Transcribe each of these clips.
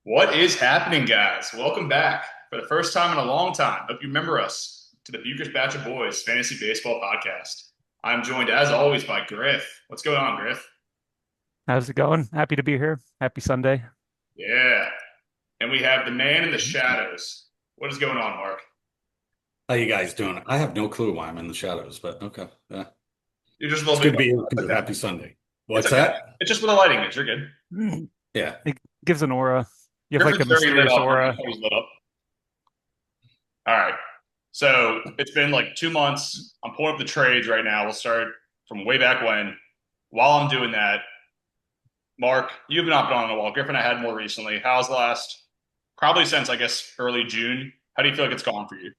What is happening, guys? Welcome back for the first time in a long time. Hope you remember us to the Bucher's Batch of Boys Fantasy Baseball Podcast. I'm joined, as always, by Griff. What's going on, Griff? How's it going? Happy to be here. Happy Sunday. Yeah. And we have the man in the shadows. What is going on, Mark? How you guys doing? I have no clue why I'm in the shadows, but okay. Yeah. You're just a It's little good bit. to be here It's too. okay. Happy Sunday. It's What's okay. that? It's just with the lighting. You're good. Mm. Yeah. It gives an aura. You have like a Griffith's very lit mysterious up. aura. He's lit up. All right. So it's been like 2 months. I'm pulling up the trades right now. We'll start from way back when. While I'm doing that, Mark, you've not been on in a while. Griffin, I had more recently. How's the last, probably since, I guess, early June? How do you feel like it's gone for you?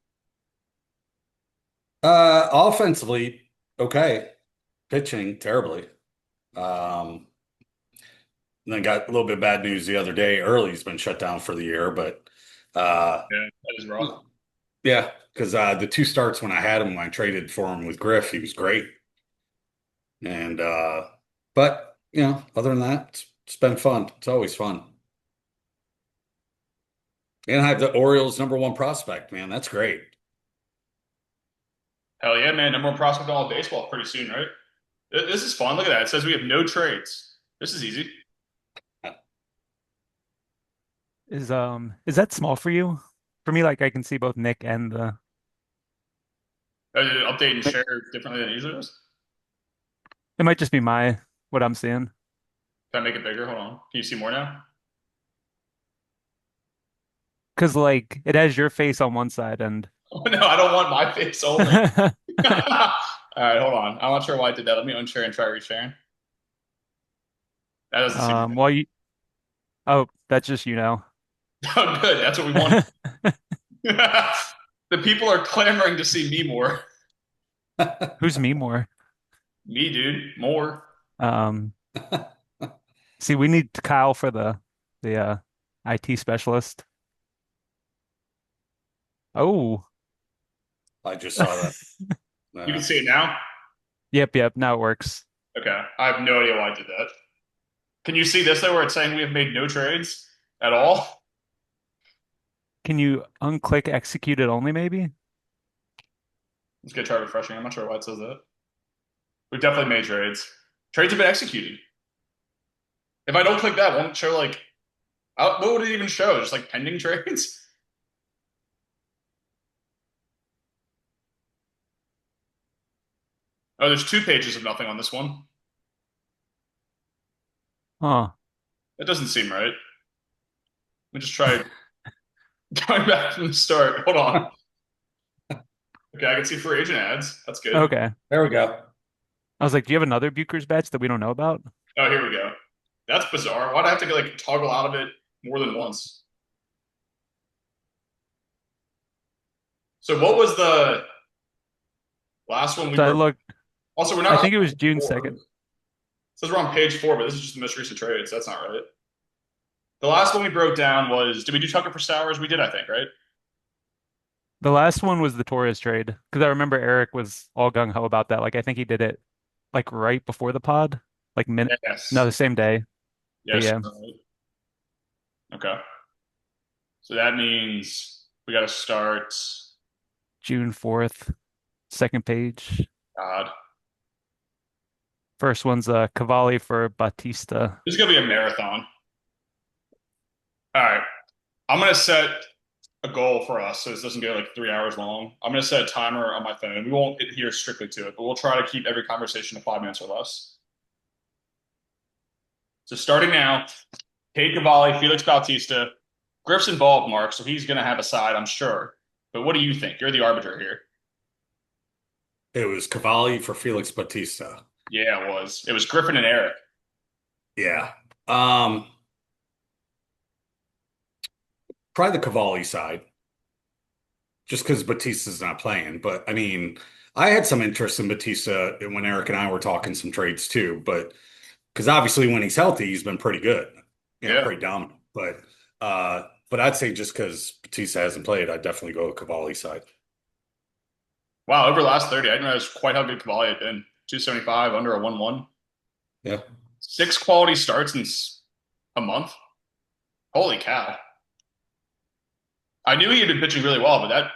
Offensively, okay. Pitching, terribly. Um, and then got a little bit of bad news the other day. Early's been shut down for the year, but uh Yeah, that is rough. yeah, because the two starts when I had him, when I traded for him with Griff, he was great. And but other than that, it's been fun. It's always fun. And I have the Orioles number one prospect, man. That's great. Hell yeah, man. Number one prospect in all of baseball pretty soon, right? This is fun. Look at that. It says we have no trades. This is easy. Is that small for you? For me, like I can see both Nick and the Update and share differently than it usually is. it might just be my what I'm seeing. Can I make it bigger? Hold on. Can you see more now? Because like it has your face on one side and Oh, no, I don't want my face only. All right, hold on. I'm not sure why I did that. Let me unshare and try resharing. That doesn't seem well you that's just oh, good. That's what we want. The people are clamoring to see me more. Who's me more? Me, dude, more. Um see we need Kyle for the IT specialist. Oh. I just saw that. You can Uh, see it now. Yep, now it works. Okay, I have no idea why I did that. Can you see this though, where it's saying we have made no trades at all? Can you unclick executed only maybe? Let's get try refreshing. I'm not sure why it says that. We've definitely made trades. Trades have been executed. If I don't click that, won't it show like what would it even show? Just like pending trades? Oh, there's 2 pages of nothing on this one. Huh. That doesn't seem right. Let me just try going back from the start. Hold on. Okay, I can see free agent ads. That's good. Okay. there we go. I was like, do you have another Bucher's batch that we don't know about? Oh, here we go. That's bizarre. Why'd I have to like toggle out of it more than once? So what was the last one we So I broke? looked, Also, we're I not on think it was page June four. 2nd. It says we're on page 4, but this is just the most recent trades. That's not right. The last one we broke down was, did we do Tucker for Sowers? We did, I think, right? The last one was the Torres trade because I remember Eric was all gung ho about that. Like I think he did it like right before the pod, like minute, no, Yes. the same day. But Yes. yeah, Right. Okay. So that means we got to start. June 4th, second page. God, First one's Cavalli for Batista. this is gonna be a marathon. All right, I'm gonna set a goal for us so this doesn't get like 3 hours long. I'm gonna set a timer on my phone. We won't adhere strictly to it, but we'll try to keep every conversation to 5 minutes or less. So starting now, Kate Cavalli, Felix Bautista, Griff's involved, Mark, so he's gonna have a side, I'm sure. But what do you think? You're the arbiter here. It was Cavalli for Felix Batista. Yeah, it was. It was Griffin and Eric. Yeah. Um, Probably the Cavalli side, just because Batista's not playing. But I mean, I had some interest in Batista when Eric and I were talking some trades too. But because obviously when he's healthy, he's been pretty good, Yeah. pretty dominant. But I'd say just because Batista hasn't played, I'd definitely go with Cavalli side. Wow, over the last 30, I didn't realize quite how good Cavalli had been. 275 under a 1-1. Yeah. 6 quality starts in a month. Holy cow. I knew he had been pitching really well, but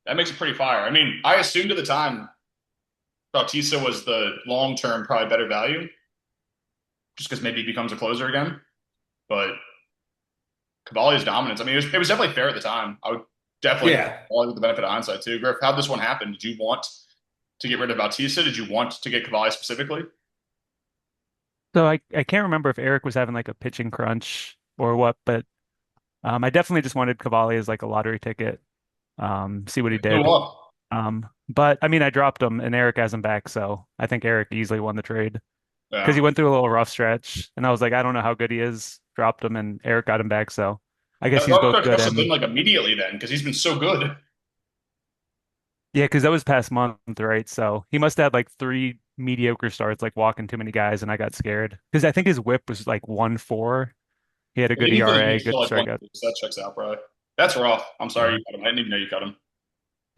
that makes it pretty fire. I mean, I assumed at the time Bautista was the long term probably better value, just because maybe he becomes a closer again. But Cavalli's dominance, I mean, it was definitely fair at the time. I would definitely give Yeah. Cavalli with the benefit of hindsight too. Griff, how'd this one happen? Did you want to get rid of Bautista? Did you want to get Cavalli specifically? So I can't remember if Eric was having like a pitching crunch or what, but I definitely just wanted Cavalli as like a lottery ticket, see what he Go did. up. But I mean, I dropped him and Eric has him back, so I think Eric easily won the trade because Yeah. he went through a little rough stretch, and I was like, I don't know how good he is. Dropped him, and Eric got him back, so I guess That he's rough both stretch good must have been and like immediately then, because he's been so good. yeah, because that was past month, right? So he must have had like three mediocre starts, like walking too many guys, and I got scared because I think his whip was like 1.4. He had a good Even for the ERA, year, still good like one. strikeout. So that checks out, bro. That's rough. I'm sorry Yeah, you cut him. I didn't even know you cut him.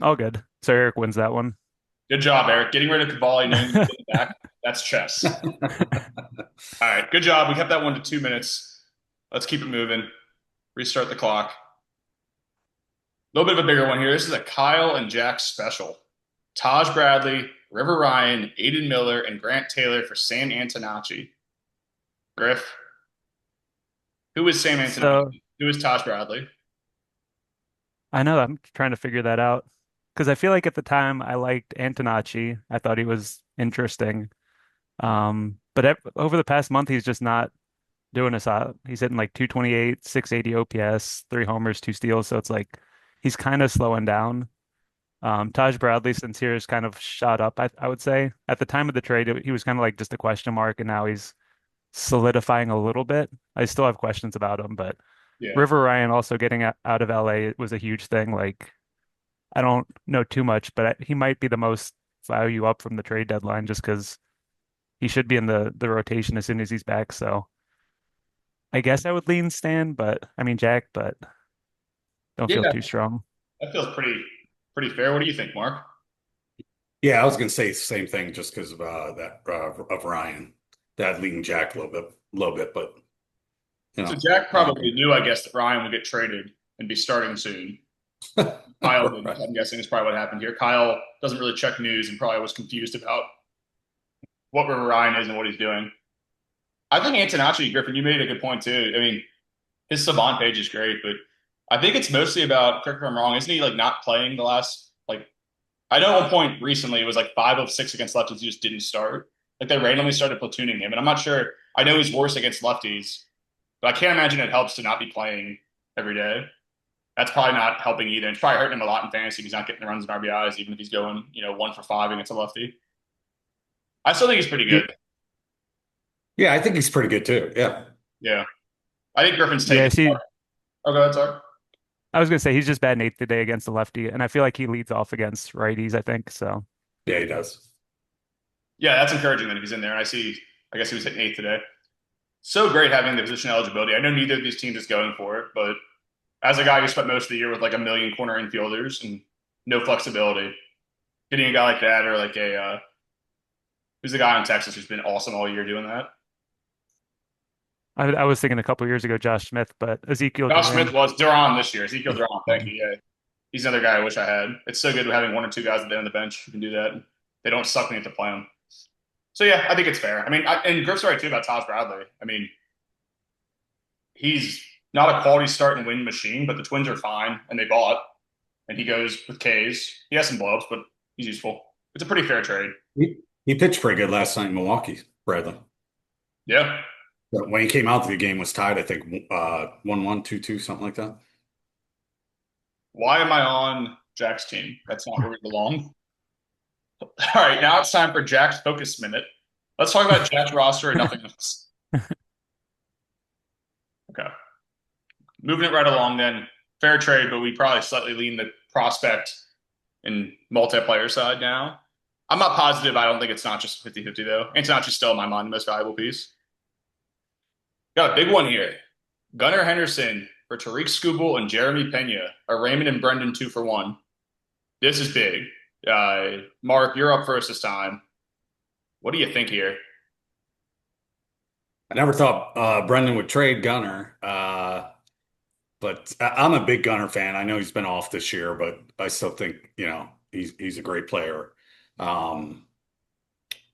all good. So Eric wins that one. Good job, Eric. Getting rid of Cavalli, knowing you get back. That's chess. All right, good job. We kept that one to 2 minutes. Let's keep it moving. Restart the clock. A little bit of a bigger one here. This is a Kyle and Jack special. Taj Bradley, River Ryan, Aiden Miller, and Grant Taylor for Sam Antonacci. Griff, who is Sam So Antonacci? Who is Taj Bradley? I know I'm trying to figure that out because I feel like at the time I liked Antonacci. I thought he was interesting. But over the past month, he's just not doing us out. He's hitting like 228, 680 OPS, three homers, two steals. So it's like he's kind of slowing down. Taj Bradley, since here, has kind of shot up, I would say. At the time of the trade, he was kind of like just a question mark, and now he's solidifying a little bit. I still have questions about him, but Yeah. River Ryan also getting out of LA was a huge thing. Like, I don't know too much, but he might be the most value up from the trade deadline just because he should be in the rotation as soon as he's back. So I guess I would lean Stan, but I mean Jack, but don't feel Yeah, too strong. that feels pretty fair. What do you think, Mark? Yeah, I was gonna say the same thing just because of that of Ryan. That leading Jack a little bit, but you So know, Jack I probably agree. knew, I guess, that Ryan would get traded and be starting soon. Kyle didn't. Right. I'm guessing is probably what happened here. Kyle doesn't really check news and probably was confused about what River Ryan is and what he's doing. I think Antonacci, Griffin, you made a good point too. I mean, his Savant page is great, but I think it's mostly about, correct me if I'm wrong, isn't he like not playing the last, like, I know at one point recently it was like 5 of 6 against lefties, he just didn't start. Like they randomly started platooning him. And I'm not sure, I know he's worse against lefties, but I can't imagine it helps to not be playing every day. That's probably not helping either. It's probably hurting him a lot in fantasy. He's not getting the runs and RBIs, even if he's going, 1 for 5 against a lefty. I still think he's pretty Yeah, good. yeah, I think he's pretty good too. Yeah. Yeah. I think Griffin's Yeah, taken. see, Oh, go ahead, sorry. I was gonna say he's just batting eighth today against the lefty, and I feel like he leads off against righties, I think. So Yeah, he does. Yeah, that's encouraging that he's in there. And I guess he was hitting eighth today. So great having the position eligibility. I know neither of these teams is going for it, but as a guy who spent most of the year with like a million corner infielders and no flexibility, getting a guy like that or like who's the guy in Texas who's been awesome all year doing that? I was thinking a couple years ago Josh Smith, but Ezekiel Josh Smith Duran. was Duran this year. Ezekiel Duran, thank you. Yeah. He's another guy I wish I had. It's so good having one or two guys at the end of the bench who can do that. They don't suck me into play them. So yeah, I think it's fair. I mean, and Griff's right too about Taj Bradley. I mean, he's not a quality start and win machine, but the Twins are fine and they bought, and he goes with K's. He has some blowups, but he's useful. It's a pretty fair trade. He pitched pretty good last night in Milwaukee, Bradley. Yeah. But when he came out, the game was tied, I think 1-1, 2-2, something like that. Why am I on Jack's team? That's not where we belong. All right, now it's time for Jack's focus minute. Let's talk about Jack's roster and nothing else. Okay. Moving it right along then. Fair trade, but we probably slightly lean the prospect and multiplayer side now. I'm not positive. I don't think it's not just 50-50 though. Antonacci's still in my mind the most valuable piece. Got a big one here. Gunnar Henderson for Tariq Skubal and Jeremy Pena, or Raymond and Brendan 2 for 1. This is big. Mark, you're up first this time. What do you think here? I never thought Brendan would trade Gunner, but I'm a big Gunner fan. I know he's been off this year, but I still think, he's a great player. Um,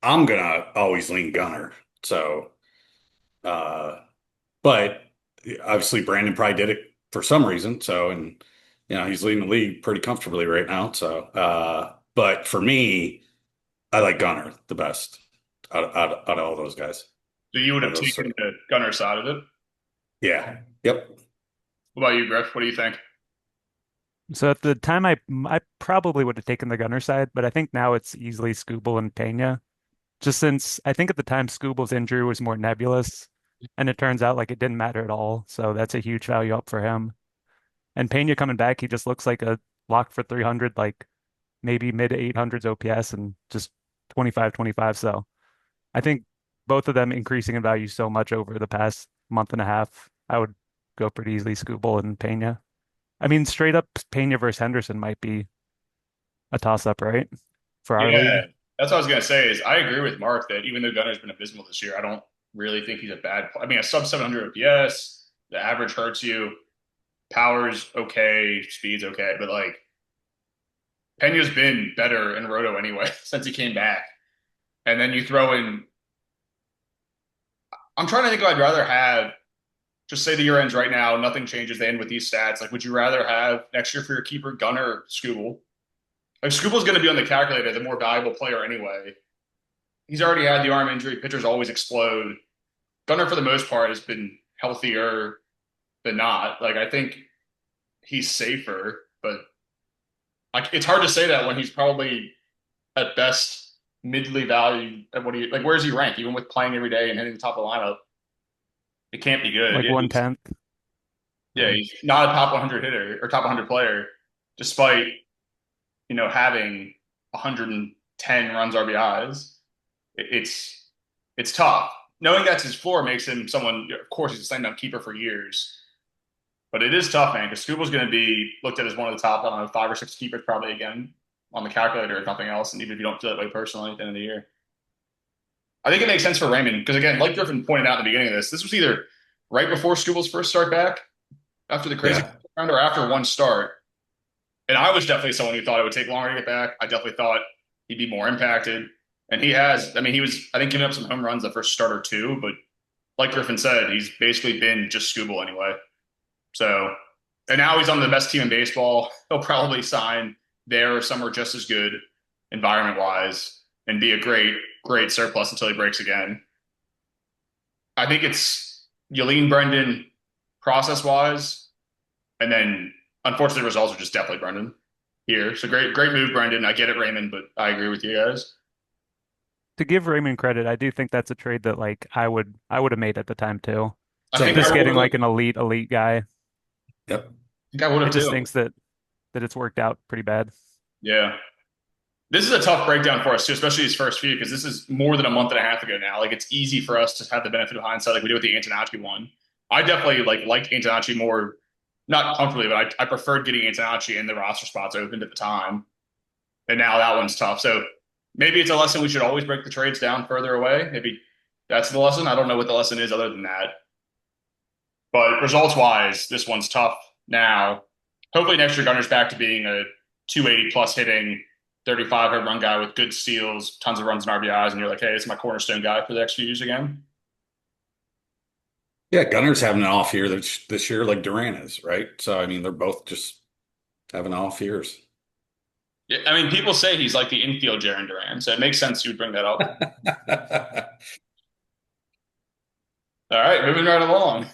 I'm gonna always lean Gunner. So, uh, but obviously Brandon probably did it for some reason. So, and he's leading the league pretty comfortably right now. So, but for me, I like Gunner the best out of all those guys, So you would out have of those taken three. the gunner side of it. Yeah. Yep. What about you, Griff? What do you think? So at the time, I probably would have taken the gunner side, but I think now it's easily Scooble and Pena. Just since I think at the time Scooble's injury was more nebulous, and it turns out like it didn't matter at all. So that's a huge value up for him. And Pena coming back, he just looks like a lock for 300, like maybe mid 800s OPS and just 25-25. So I think both of them increasing in value so much over the past month and a half. I would go pretty easily Scooble and Pena. I mean, straight up Pena versus Henderson might be a toss up, right? For our Yeah, league. that's what I was gonna say. Is I agree with Mark that even though Gunner's been abysmal this year, I don't really think he's a bad. I mean, a sub 700 OPS, the average hurts you. Power's okay, speed's okay, but like Pena's been better in Roto anyway since he came back. And then you throw in. I'm trying to think. Who I'd rather have. Just say the year ends right now. Nothing changes. They end with these stats. Like, would you rather have next year for your keeper Gunner or Scooble? Like, Scooble's going to be on the calculator, the more valuable player anyway. He's already had the arm injury. Pitchers always explode. Gunner, for the most part, has been healthier than not. Like, I think he's safer, but like, it's hard to say that when he's probably at best midly valued. At what do you like? Where's he rank? Even with playing every day and hitting the top of the lineup, it can't be good. Like Yeah, 1/10. yeah, he's not a top 100 hitter or top 100 player, despite having 110 runs RBIs. It's tough. Knowing that's his floor makes him someone. Of course, he's a slam dunk keeper for years, but it is tough, man. Because Scooble's going to be looked at as one of the top, I don't know, 5 or 6 keepers probably again on the calculator if nothing else. And even if you don't feel that way personally at the end of the year, I think it makes sense for Raymond because again, like Griffin pointed out at the beginning of this was either right before Scooble's first start back after the crazy Yeah. round or after one start. And I was definitely someone who thought it would take longer to get back. I definitely thought he'd be more impacted. And he has. I mean, he was, I think, giving up some home runs the first start or two, but like Griffin said, he's basically been just Scooble anyway. So, and now he's on the best team in baseball. He'll probably sign there or somewhere just as good environment wise and be a great surplus until he breaks again. I think it's you lean Brendan process wise, and then unfortunately, the results are just definitely Brendan here. So great move, Brendan. I get it, Raymond, but I agree with you guys. To give Raymond credit, I do think that's a trade that like I would have made at the time too. I Same think I Just here. would getting have. like an elite guy. Yep. Think I would It have just too. stinks that it's worked out pretty bad. Yeah. This is a tough breakdown for us too, especially his first few, because this is more than a month and a half ago now. Like it's easy for us to have the benefit of hindsight, like we did with the Antonacci one. I definitely liked Antonacci more, not comfortably, but I preferred getting Antonacci in the roster spots opened at the time. And now that one's tough. So maybe it's a lesson we should always break the trades down further away. Maybe that's the lesson. I don't know what the lesson is other than that. But results wise, this one's tough now. Hopefully next year Gunner's back to being a 280 plus hitting 35 home run guy with good steals, tons of runs and RBIs, and you're like, hey, this is my cornerstone guy for the next few years again. Yeah, Gunner's having an off year this year, like Duran is, right? So I mean, they're both just having off years. Yeah, I mean, people say he's like the infield Jaron Duran, so it makes sense you would bring that up. All right, moving right along.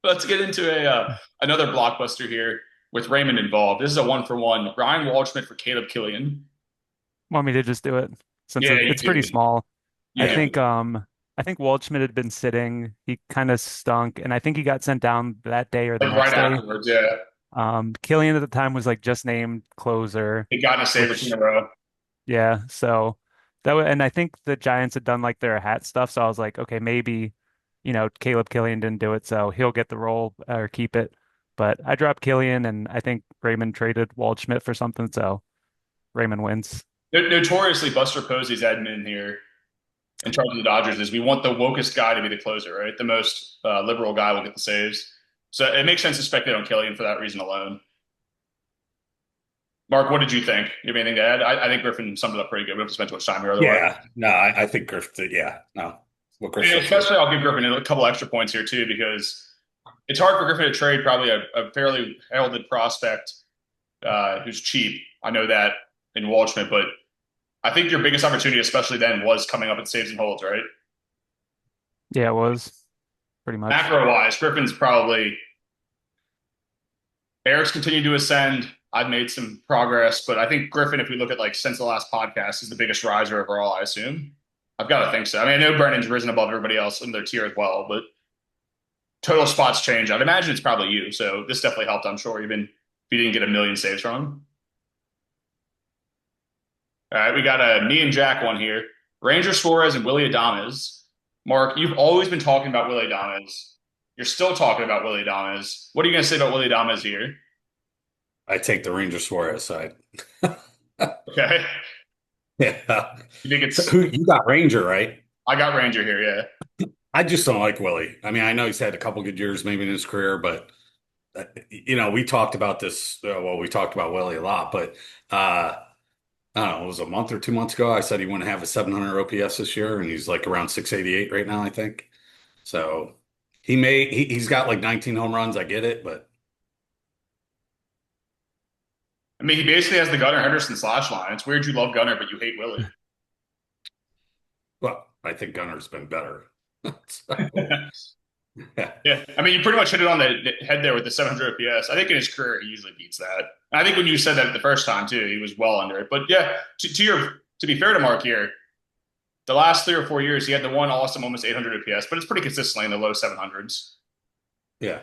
Let's get into a another blockbuster here with Raymond involved. This is a 1-for-1. Ryan Waldschmidt for Caleb Killian. Want me to just do it since Yeah, you it's pretty do. small. I You Yeah. think do. I think Waldschmidt had been sitting. He kind of stunk, and I think he got sent down that day or the Like right next day. afterwards, yeah. Killian at the time was like just named closer, He got in a save or two in which a row. yeah, so that was, and I think the Giants had done like their hat stuff, so I was like, okay, maybe, Caleb Killian didn't do it, so he'll get the role or keep it. But I dropped Killian, and I think Raymond traded Waldschmidt for something, so Raymond wins. Notoriously, Buster Posey's admin here. in charge of the Dodgers is we want the wokest guy to be the closer, right? The most liberal guy will get the saves. So it makes sense to speculate on Killian for that reason alone. Mark, what did you think? You have anything to add? I think Griffin summed it up pretty good. We don't have to spend too much time here otherwise. Yeah, no, I think Griff. Yeah, no, what Griff And said too. especially, I'll give Griffin a couple extra points here too, because it's hard for Griffin to trade probably a fairly heralded prospect who's cheap. I know that in Waldschmidt, but I think your biggest opportunity, especially then, was coming up in saves and holds, right? Yeah, it was pretty much. Macro wise, Griffin's probably Eric's continued to ascend. I've made some progress, but I think Griffin, if we look at like since the last podcast, is the biggest riser overall, I assume. I've got to think so. I mean, I know Brennan's risen above everybody else in their tier as well, but total spots change. I'd imagine it's probably you. So this definitely helped, I'm sure, even if you didn't get a million saves from him. All right, we got a me and Jack one here. Ranger Suarez and Willie Adames. Mark, you've always been talking about Willie Adames. You're still talking about Willie Adames. What are you going to say about Willie Adames here? I take the Ranger Suarez side. Okay. Yeah. You think So it's, who you got Ranger, right? I got Ranger here, yeah. I just don't like Willie. I mean, I know he's had a couple good years maybe in his career, but we talked about this. Well, we talked about Willie a lot, but I don't know, it was a month or 2 months ago. I said he wouldn't have a 700 OPS this year, and he's like around 688 right now, I think. So he's got like 19 home runs. I get it, but I mean, he basically has the Gunnar Henderson slash line. It's weird you love Gunnar, but you hate Willie. well, I think Gunner's been better. So, yeah. Yeah, I mean, you pretty much hit it on the head there with the 700 OPS. I think in his career, he usually beats that. And I think when you said that the first time too, he was well under it. But yeah, to be fair to Mark here, the last 3 or 4 years, he had the one awesome almost 800 OPS, but it's pretty consistently in the low 700s. Yeah.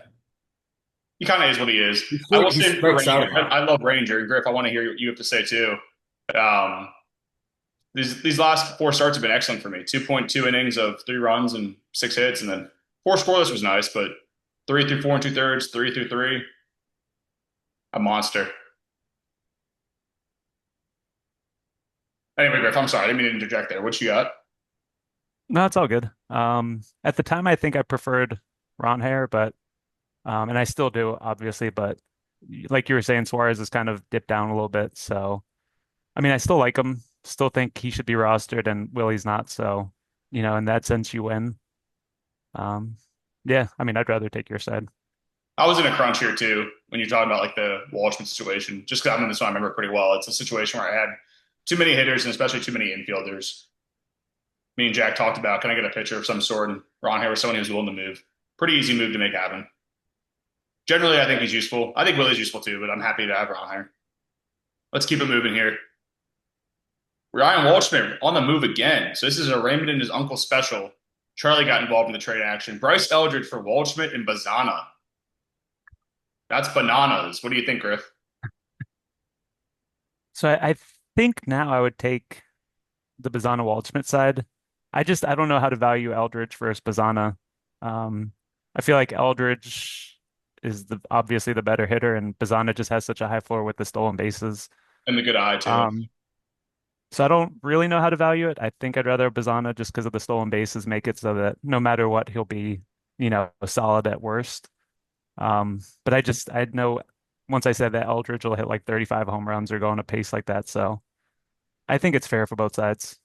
He kind of is what he is. He, I will he say for strikes out Ranger, a lot. I love Ranger. Griff, I want to hear what you have to say too. Um, these last four starts have been excellent for me. 2.2 innings of 3 runs and 6 hits, and then four scoreless was nice, but 3 through 4 and 2/3, 3 through 3, a monster. Anyway, Griff, I'm sorry, I didn't mean to interject there. What you got? No, it's all good. At the time, I think I preferred Ron Hair, but and I still do, obviously, but like you were saying, Suarez has kind of dipped down a little bit. So, I mean, I still like him, still think he should be rostered, and Willie's not. So, in that sense, you win. Um, yeah, I mean, I'd rather take your side. I was in a crunch here too when you're talking about like the Walshman situation. Just because I'm in this one, I remember pretty well. It's a situation where I had too many hitters and especially too many infielders. Me and Jack talked about, can I get a pitcher of some sort? And Ron Hair was someone who was willing to move. Pretty easy move to make happen. Generally, I think he's useful. I think Willie's useful too, but I'm happy to have Ron Hair. Let's keep it moving here. Ryan Walshman on the move again. So this is a Raymond and his uncle special. Charlie got involved in the trade action. Bryce Eldridge for Waldschmidt and Bazana. That's bananas. What do you think, Griff? So I think now I would take the Bazana Waldschmidt side. I don't know how to value Eldridge versus Bazana. I feel like Eldridge is obviously the better hitter, and Bazana just has such a high floor with the stolen bases. And the good eye, too. Um, so I don't really know how to value it. I think I'd rather Bazana just because of the stolen bases make it so that no matter what, he'll be, solid at worst. But I know once I said that Eldridge will hit like 35 home runs or go on a pace like that. So I think it's fair for both sides.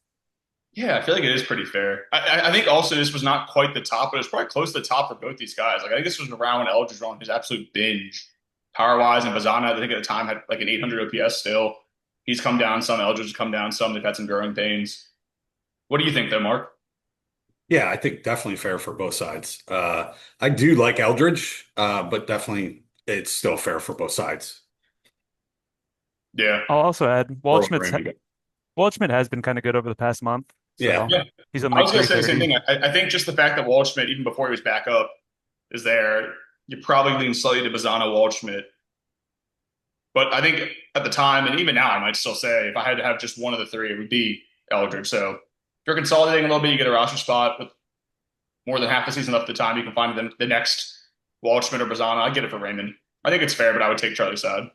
Yeah, I feel like it is pretty fair. I think also this was not quite the top, but it was probably close to the top for both these guys. Like I think this was around when Eldridge was on his absolute binge, power wise, and Bazana, I think at the time had like an 800 OPS still. He's come down some. Eldridge has come down some. They've had some growing pains. What do you think, though, Mark? Yeah, I think definitely fair for both sides. I do like Eldridge, but definitely it's still fair for both sides. Yeah, I'll also add Earl Graham. Waldschmidt has been kind of good over the past month. Yeah. So yeah. he's in I like was going to say the same 330. thing. I think just the fact that Waldschmidt, even before he was back up, is there. You probably lean slightly to Bazana Waldschmidt. But I think at the time, and even now, I might still say if I had to have just one of the three, it would be Eldridge. So if you're consolidating a little bit, you get a roster spot with more than half the season left of the time. You can find the next Waldschmidt or Bazana. I get it for Raymond. I think it's fair, but I would take Charlie's side.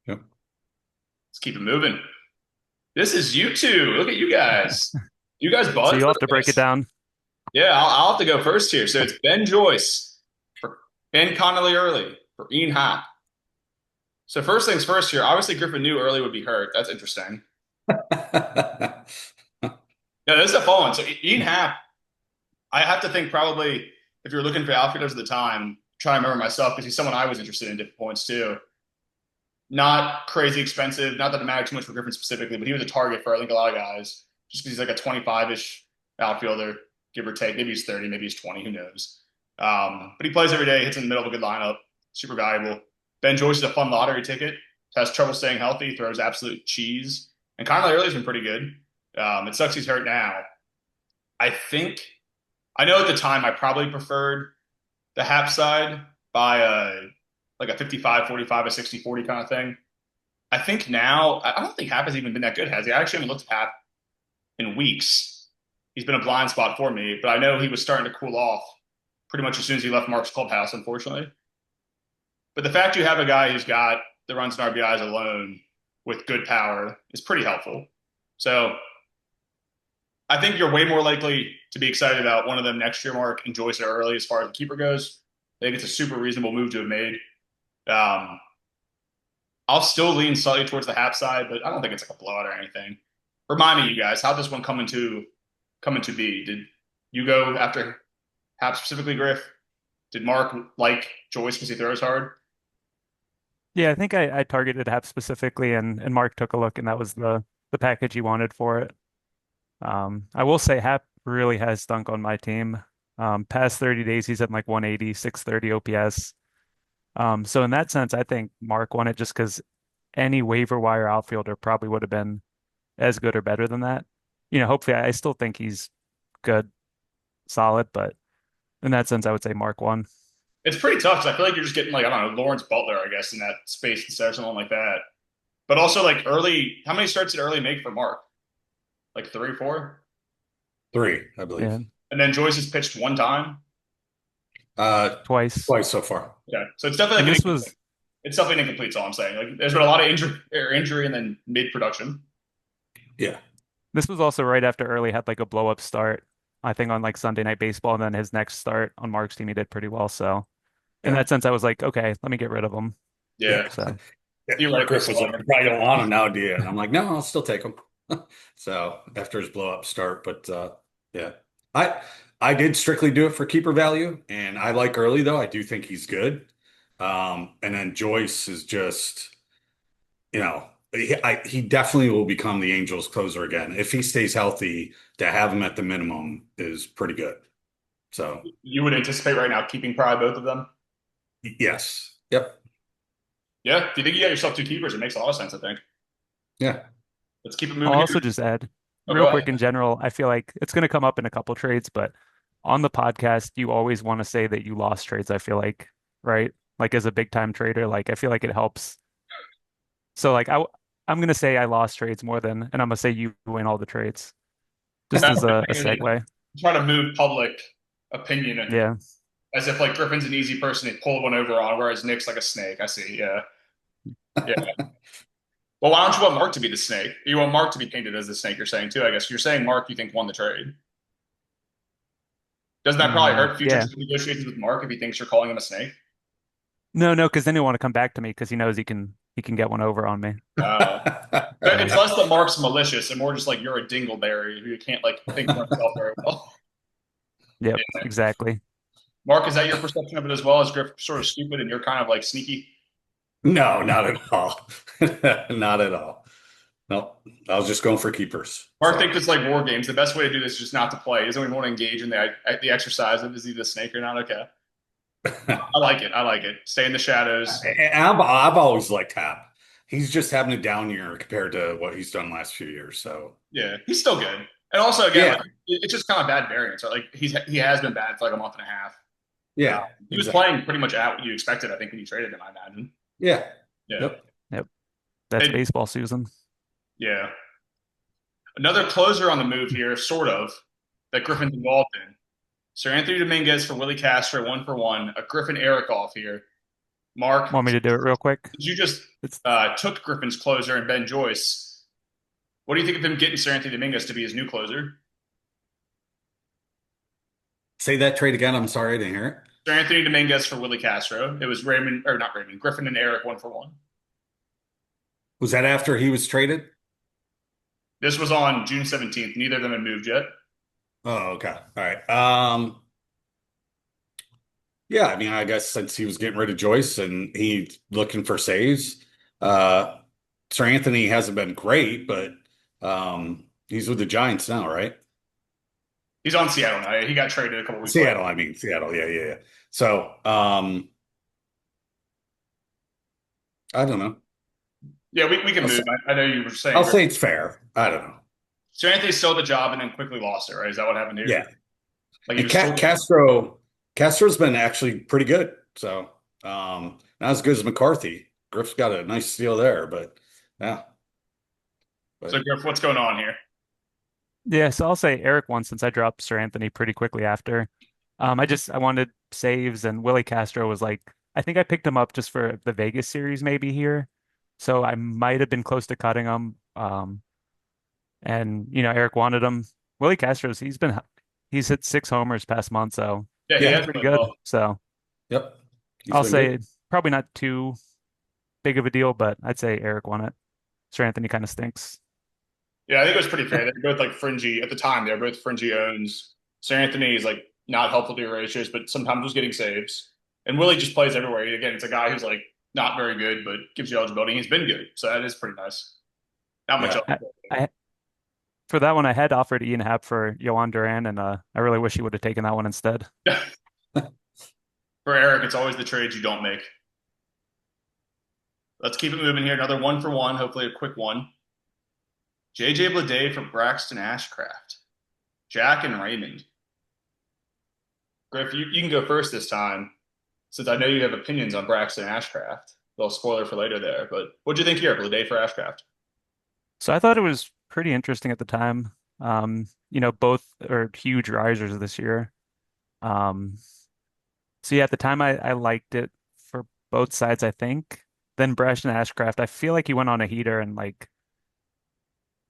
Yep. Let's keep it moving. This is you two. Look at you guys. You guys So bud you'll for have to break it this? down. Yeah, I'll have to go first here. So it's Ben Joyce for Ben Connolly early for Ian Happ. So first things first here. Obviously, Griffin knew early would be hurt. That's interesting. Yeah, this is a fun one. So Ian Happ, I have to think probably if you're looking for outfielders at the time, try to remember myself because he's someone I was interested in different points too. Not crazy expensive. Not that it mattered too much for Griffin specifically, but he was a target for I think a lot of guys just because he's like a 25-ish outfielder, give or take. Maybe he's 30, maybe he's 20, who knows? But he plays every day, hits in the middle of a good lineup, super valuable. Ben Joyce is a fun lottery ticket. Has trouble staying healthy, throws absolute cheese, and Conley early's been pretty good. It sucks he's hurt now. I think I know at the time I probably preferred the Hap side by like a 55-45, a 60-40 kind of thing. I think now, I don't think Hap has even been that good, has he? I actually haven't looked at Hap in weeks. He's been a blind spot for me, but I know he was starting to cool off pretty much as soon as he left Mark's clubhouse, unfortunately. But the fact you have a guy who's got the runs and RBIs alone with good power is pretty helpful. So I think you're way more likely to be excited about one of them next year, Mark, and Joyce early as far as the keeper goes. I think it's a super reasonable move to have made. Um, I'll still lean slightly towards the Hap side, but I don't think it's like a blowout or anything. Remind me, you guys, how this one come into be? Did you go after Hap specifically, Griff? Did Mark like Joyce because he throws hard? Yeah, I think I targeted Hap specifically, and Mark took a look, and that was the package he wanted for it. I will say Hap really has stunk on my team. Past 30 days, he's at like 180, 630 OPS. So in that sense, I think Mark won it just because any waiver wire outfielder probably would have been as good or better than that. Hopefully, I still think he's good, solid, but in that sense, I would say Mark won. It's pretty tough because I feel like you're just getting like I don't know Lawrence Butler, I guess, in that space instead of someone like that. But also like early, how many starts did early make for Mark? Like three, four, Three, I believe. Yeah, and then Joyce has pitched one time. Uh, twice. Twice so far. Yeah, so it's definitely And like this an was it's definitely incomplete. Is all I'm saying. Like there's been a lot of injury and then mid production. Yeah. this was also right after Early had like a blow up start, I think on like Sunday Night Baseball, and then his next start on Mark's team he did pretty well. So in Yeah. that sense, I was like, okay, let me get rid of him. Yeah. Yeah, So Yeah. theoretically, Griff so was like, I probably don't want him now, do you? And I'm like, no, I'll still take him. So after his blow up start, but yeah, I I did strictly do it for keeper value, and I like Early though. I do think he's good. And then Joyce is just, he definitely will become the Angels closer again if he stays healthy. To have him at the minimum is pretty good. So you would anticipate right now keeping probably both of them. yes, yep, Yeah, if you think you got yourself two keepers, it makes a lot of sense. I think. yeah. Let's keep it I'll moving here. also just add Oh, real go ahead. quick in general, I feel like it's going to come up in a couple trades, but on the podcast, you always want to say that you lost trades, I feel like, right? Like as a big time trader, like I feel like it helps. So like I'm going to say I lost trades more than, and I'm going to say you win all the trades, just That's as the a thing is segue. try to move public opinion Yeah. as if like Griffin's an easy person to pull one over on, whereas Nick's like a snake. I see. Yeah. Yeah. Well, why don't you want Mark to be the snake? You want Mark to be painted as the snake, you're saying too, I guess. You're saying Mark you think won the trade. Doesn't that probably hurt future Yeah. negotiations with Mark if he thinks you're calling him a snake? No, because then he'll want to come back to me because he knows he can get one over on me. Uh, but it's less that Mark's malicious and more just like you're a dingleberry who can't like think for himself very well. Yep, Yeah. exactly. Mark, is that your perception of it as well? Is Griff sort of stupid and you're kind of like sneaky? No, not at all. Not at all. No, I was just going for keepers. Mark So thinks it's like war games. The best way to do this is just not to play. He doesn't even want to engage in the exercise of is he the snake or not? Okay. I like it. I like it. Stay in the shadows. I've always liked Hap. He's just having a down year compared to what he's done last few years. So Yeah, he's still good. And also, again, yeah, like it's just kind of bad variance. Right? Like he has been bad for like a month and a half. yeah, He was exactly. playing pretty much at what you expected. I think when you traded him, I imagine. Yeah, Yeah. yep. Yep. That's And baseball, Susan. yeah, another closer on the move here, sort of, that Griffin's involved in. Sir Anthony Dominguez for Willie Castro, 1-for-1. A Griffin Eric off here. Mark, Want me to do it real quick? you just It's took Griffin's closer and Ben Joyce. What do you think of him getting Sir Anthony Dominguez to be his new closer? Say that trade again. I'm sorry, I didn't hear it. Sir Anthony Dominguez for Willie Castro. It was Raymond, or not Raymond, Griffin and Eric 1-for-1. Was that after he was traded? This was on June 17th. Neither of them had moved yet. Oh, okay. All right. Yeah, I mean, I guess since he was getting rid of Joyce and he's looking for saves, uh, Sir Anthony hasn't been great, but he's with the Giants now, right? He's on Seattle now. He got traded a couple weeks later. Seattle, I mean, Seattle. Yeah, yeah, yeah. So, I don't know. Yeah, we can I'll move. say, I know you were saying I'll say it's fair. I don't know. Sir Anthony stole the job and then quickly lost it, right? Is that what happened here? Yeah. Like he And was still. Castro's been actually pretty good. So, not as good as McCarthy. Griff's got a nice steal there, but yeah. So But Griff, what's going on here? Yeah, so I'll say Eric won since I dropped Sir Anthony pretty quickly after. I wanted saves and Willie Castro was like I think I picked him up just for the Vegas series maybe here. So I might have been close to cutting him. And Eric wanted him. Willie Castro's he's hit 6 homers past month, so Yeah, he he's yeah, has pretty played good. well. So yep. He's I'll been good. say probably not too big of a deal, but I'd say Eric won it. Sir Anthony kind of stinks. Yeah, I think it was pretty fair. They're both like fringy at the time. They're both fringy owns. Sir Anthony is like not helpful to your ratios, but sometimes was getting saves. And Willie just plays everywhere. Again, it's a guy who's like not very good, but gives you eligibility. He's been good, so that is pretty nice. Not much Yeah. else. I For that one, I had offered Ian Happ for Yohan Duran, and I really wish he would have taken that one instead. For Eric, it's always the trades you don't make. Let's keep it moving here. Another 1-for-1, hopefully a quick one. JJ Bleday for Braxton Ashcraft. Jack and Raymond. Griff, you can go first this time, since I know you have opinions on Braxton Ashcraft. Little spoiler for later there, but what'd you think here, Bleday for Ashcraft? So I thought it was pretty interesting at the time. Both are huge risers this year. Um, so yeah, at the time I liked it for both sides, I think. Then Braxton Ashcraft, I feel like he went on a heater and like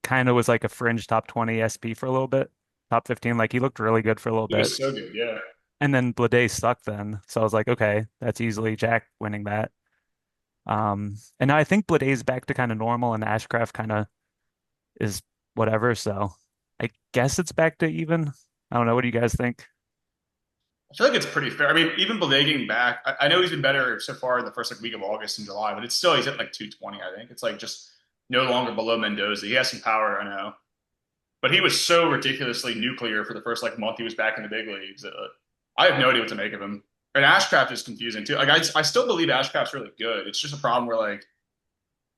kind of was like a fringe top 20 SP for a little bit, top 15. Like he looked really good for a little He bit. was so good, yeah. And then Blade sucked then. So I was like, okay, that's easily Jack winning that. And now I think Bladay's back to kind of normal and Ashcraft kind of is whatever. So I guess it's back to even. I don't know. What do you guys think? I feel like it's pretty fair. I mean, even Bleday getting back, I know he's been better so far in the first like week of August and July, but it's still he's at like 220. I think it's like just no longer below Mendoza. He has some power, I know, but he was so ridiculously nuclear for the first like month he was back in the big leagues. I have no idea what to make of him. And Ashcraft is confusing too. Like I still believe Ashcraft's really good. It's just a problem where like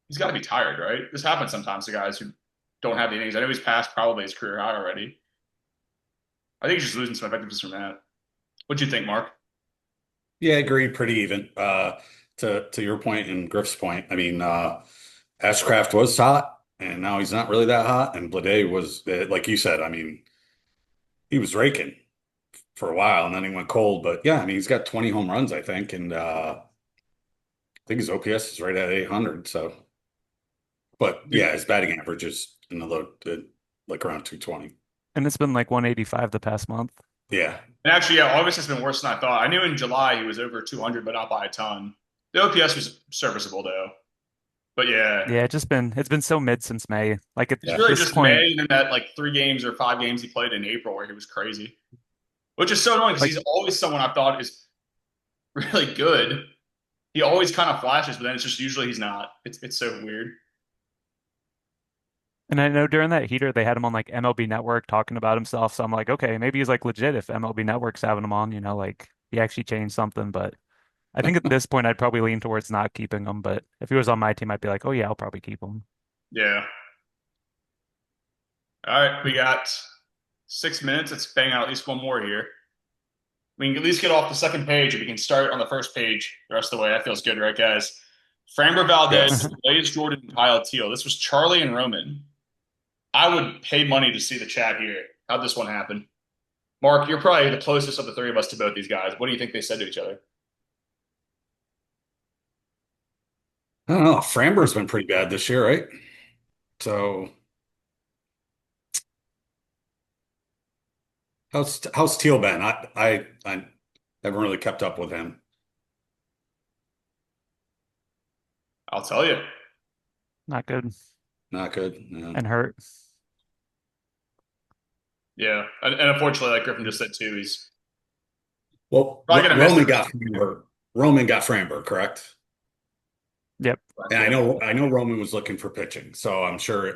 he's got to be tired, right? This happens sometimes to guys who don't have the innings. I know he's past probably his career high already. I think he's just losing some effectiveness from that. What'd you think, Mark? Yeah, agreed. Pretty even. To your point and Griff's point, I mean, Ashcraft was hot, and now he's not really that hot. And Blade was, like you said, I mean, he was raking for a while, and then he went cold. But yeah, I mean, he's got 20 home runs, I think, and I think his OPS is right at 800. So, but yeah, his batting average is in the low, like around 220. And it's been like 185 the past month. Yeah, And actually, yeah, August has been worse than I thought. I knew in July he was over 200, but not by a ton. The OPS was serviceable though. But yeah, Yeah, it's been so mid since May. Like at it's yeah, really this just point, May and then that like 3 games or 5 games he played in April where he was crazy, which is so annoying because like he's always someone I thought is really good. He always kind of flashes, but then it's just usually he's not. It's so weird. and I know during that heater they had him on like MLB Network talking about himself. So I'm like, okay, maybe he's like legit if MLB Network's having him on, like he actually changed something. But I think at this point I'd probably lean towards not keeping him. But if he was on my team, I'd be like, oh yeah, I'll probably keep him. Yeah. All right, we got 6 minutes. Let's bang out at least one more here. We can at least get off the second page. If we can start on the first page the rest of the way, that feels good, right, guys? Framber Valdez, yes. Blaze Jordan, and Kyle Teal. This was Charlie and Roman. I would pay money to see the chat here. How'd this one happen? Mark, you're probably the closest of the three of us to both these guys. What do you think they said to each other? I don't know. Framber's been pretty bad this year, right? So How's Teal been? I haven't really kept up with him. I'll tell you. Not good Not good. Yeah. and hurt. Yeah, and unfortunately, like Griffin just said too, he's Well, probably gonna miss the Roman rest got of Framber. Roman got Framber, correct? Yep. And the year. I know Roman was looking for pitching, so I'm sure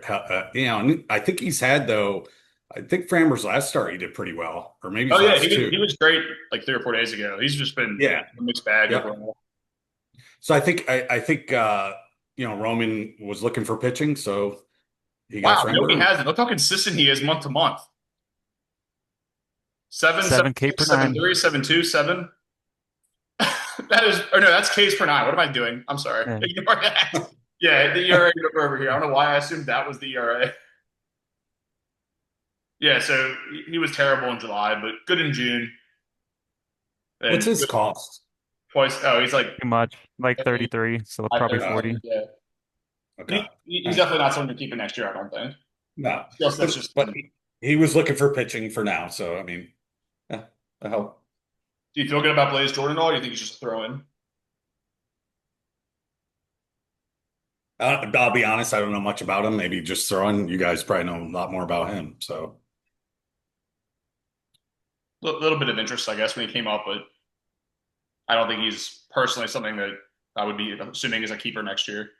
and I think he's had though. I think Framber's last start he did pretty well, or maybe Oh his yeah, last two. he was great like 3 or 4 days ago. He's just been Yeah. a mixed bag Yep. overall. So I think Roman was looking for pitching, so he got Wow, no, he Framber. hasn't. Look how consistent he is month to month. Seven, seven, 7K per six, seven, nine. three, 7.2, 7. That is, or no, that's Ks per nine. What am I doing? I'm sorry. Yeah. Ignore that. Yeah, the ERA number over here. I don't know why I assumed that was the ERA. Yeah, so he was terrible in July, but good in June What's and his good cost? twice. Oh, he's like Too much. Like 30, 33, so probably 5.30. 40. Yeah, Okay. All he's right. definitely not someone to keep it next year. I don't think. No, Skill set's just. but he was looking for pitching for now, so I mean, yeah, I hope. Do you feel good about Blaze Jordan at all? Or do you think he's just a throw in? I'll be honest, I don't know much about him. Maybe just throwing. You guys probably know a lot more about him. So Little bit of interest, I guess, when he came up, but I don't think he's personally something that I would be assuming is a keeper next year.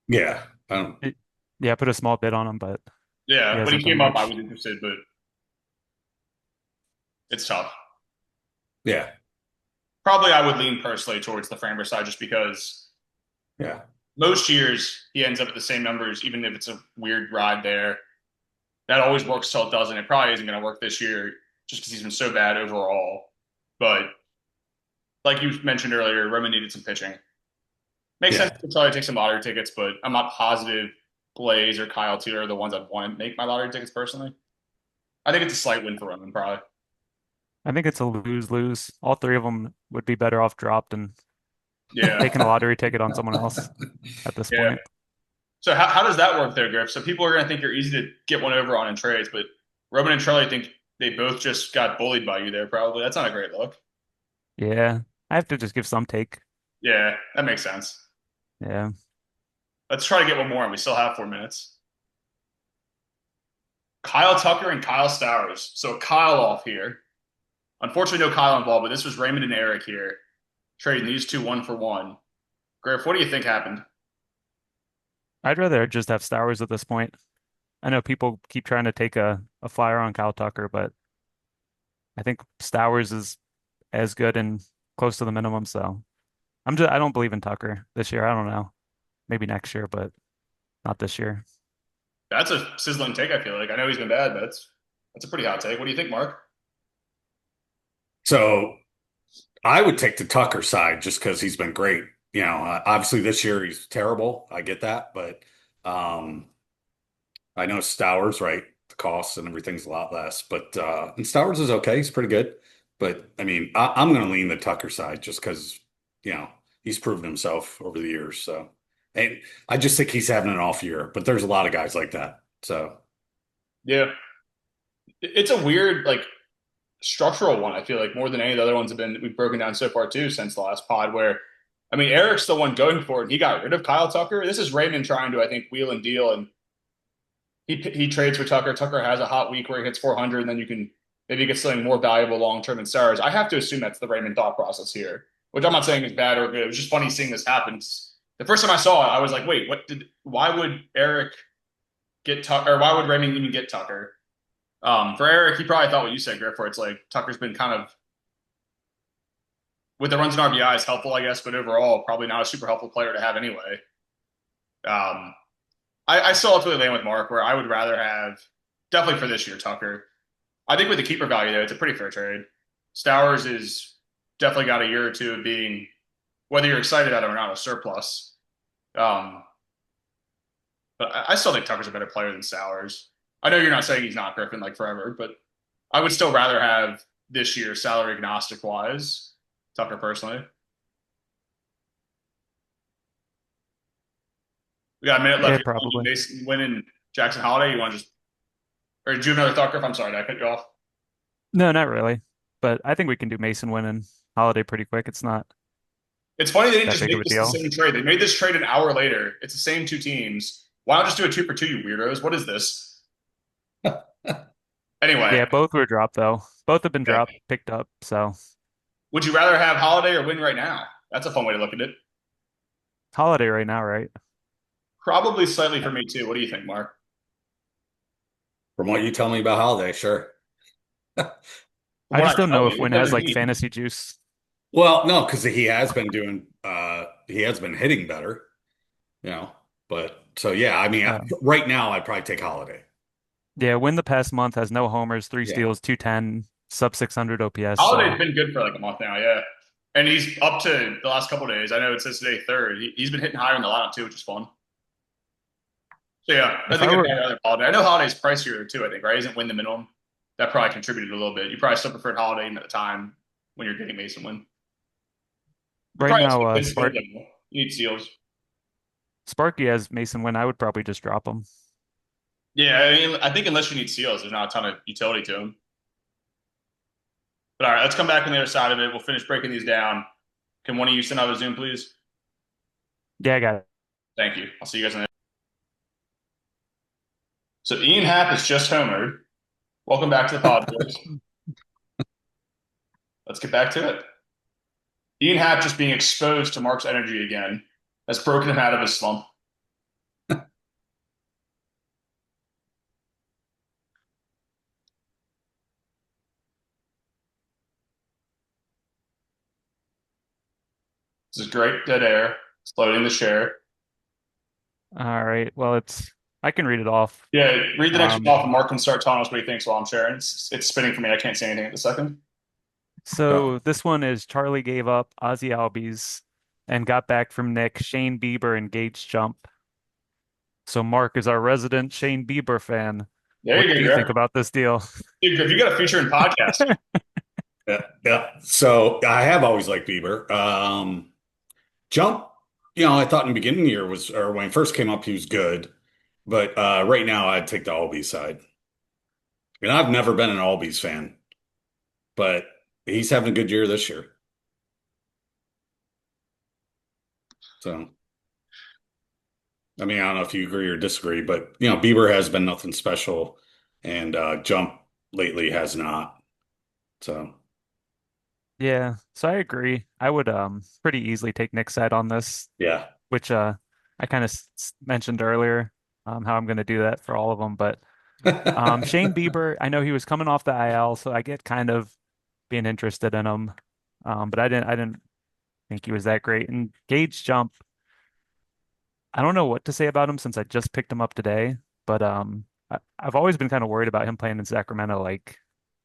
yeah, I don't. It- yeah, I put a small bid on him, but he Yeah, when he hasn't done came up, I much. was interested, but it's tough. Yeah, Probably I would lean personally towards the Framber side just because yeah, most years he ends up at the same numbers, even if it's a weird ride there. That always works till it doesn't. It probably isn't going to work this year just because he's been so bad overall. But like you mentioned earlier, Roman needed some pitching. Makes sense yeah, to try to take some lottery tickets, but I'm not positive Blaze or Kyle Tutor are the ones I'd want to make my lottery tickets personally. I think it's a slight win for Roman, probably. I think it's a lose-lose. All three of them would be better off dropped and Yeah, taking a lottery ticket on someone else at this yeah. point. So how does that work there, Griff? So people are going to think you're easy to get one over on in trades, but Roman and Charlie think they both just got bullied by you there. Probably that's not a great look. Yeah, I have to just give some take. Yeah, that makes sense. Yeah. Let's try to get one more, and we still have 4 minutes. Kyle Tucker and Kyle Stowers. So Kyle off here. Unfortunately, no Kyle involved, but this was Raymond and Eric here trading these two 1 for 1. Griff, what do you think happened? I'd rather just have Stowers at this point. I know people keep trying to take a flyer on Kyle Tucker, but I think Stowers is as good and close to the minimum, so I don't believe in Tucker this year. I don't know. Maybe next year, but not this year. That's a sizzling take. I feel like I know he's been bad, but that's a pretty hot take. What do you think, Mark? so I would take the Tucker side just because he's been great. Obviously this year he's terrible. I get that, but um, I know Stowers, right? The costs and everything's a lot less, but and Stowers is okay. He's pretty good, but I mean, I'm going to lean the Tucker side just because he's proven himself over the years. So, and I just think he's having an off year, but there's a lot of guys like that. So, Yeah, it's a weird like structural one. I feel like more than any of the other ones have been we've broken down so far too since the last pod. Where I mean, Eric's the one going for it. He got rid of Kyle Tucker. This is Raymond trying to, I think, wheel and deal, and he trades for Tucker. Tucker has a hot week where he hits 400, and then you can maybe get something more valuable long term in Stars. I have to assume that's the Raymond thought process here, which I'm not saying is bad or good. It was just funny seeing this happen. The first time I saw it, I was like, wait, why would Eric get Tucker, or why would Raymond even get Tucker? For Eric, he probably thought what you said, Griff, where it's like Tucker's been kind of with the runs and RBIs helpful, I guess, but overall probably not a super helpful player to have anyway. Um, I still ultimately land with Mark, where I would rather have definitely for this year Tucker. I think with the keeper value though, it's a pretty fair trade. Stowers is definitely got a year or two of being, whether you're excited about it or not, a surplus. Um, but I still think Tucker's a better player than Stowers. I know you're not saying he's not Griffin like forever, but I would still rather have this year salary agnostic wise Tucker personally. We got a minute left Yeah, here. probably. Mason winning Jackson Holiday. You want to just or do you have another thought, Griff? I'm sorry, did I cut you off? No, not really. But I think we can do Mason Wynn and Holiday pretty quick. It's not It's funny they didn't that just big of make a this the deal. same trade. They made this trade an hour later. It's the same two teams. Why not just do a two for two, you weirdos? What is this? Anyway, Yeah, both were dropped though. Both have been yeah. dropped, picked up. So Would you rather have Holiday or win right now? That's a fun way to look at it. Holiday right now, right? Probably slightly for me too. What do you think, Mark? From what you tell me about Holiday, sure. From I what just I don't tell know you, if what Wynn does has it like mean? fantasy juice. Well, no, because he has been hitting better, you know. But so yeah, I mean, Uh, right now I'd probably take Holiday. yeah, Wynn the past month has no homers, three Yeah. steals, 210, sub 600 OPS. Holiday's So been good for like a month now, yeah. And he's up to the last couple of days. I know it says today third. He's been hitting higher in the lineup too, which is fun. So yeah, I if think I I'd were, rather Holiday. I know Holiday's pricier too. I think right. He doesn't win the minimum. That probably contributed a little bit. You probably still preferred Holiday at the time when you're getting Mason win. You right probably have now, some good steals. You need steals. Sparky has Mason Wynn, I would probably just drop him. Yeah, I mean, I think unless you need steals, there's not a ton of utility to him. But all right, let's come back on the other side of it. We'll finish breaking these down. Can one of you send out a Zoom, please? Yeah, I got it. Thank you. I'll see you guys in there. So Ian Happ is just homered. Welcome back to the pod, boys. Let's get back to it. Ian Happ just being exposed to Mark's energy again has broken him out of his slump. This is great dead air. It's loading the share. All right. Well, I can read it off. Yeah, read the next one Um, off and Mark can start telling us what he thinks while I'm sharing. It's spinning for me. I can't say anything at the second. Oh. so this one is Charlie gave up Ozzy Albies and got back from Nick, Shane Bieber and Gage Jump. So Mark is our resident Shane Bieber fan. There What you do go, you think Griff. about this deal? Dude, Griff, you got a future in podcasting. Yeah, yeah. So I have always liked Bieber. Jump, I thought in the beginning of the year or when he first came up, he was good. But right now, I'd take the Albies side. And I've never been an Albies fan, but he's having a good year this year. So, I mean, I don't know if you agree or disagree, but Bieber has been nothing special, and Jump lately has not. So, Yeah, so I agree. I would pretty easily take Nick's side on this, yeah. which I kind of mentioned earlier how I'm going to do that for all of them. But Shane Bieber, I know he was coming off the IL, so I get kind of being interested in him. But I didn't think he was that great. And Gage Jump, I don't know what to say about him since I just picked him up today. But I've always been kind of worried about him playing in Sacramento, like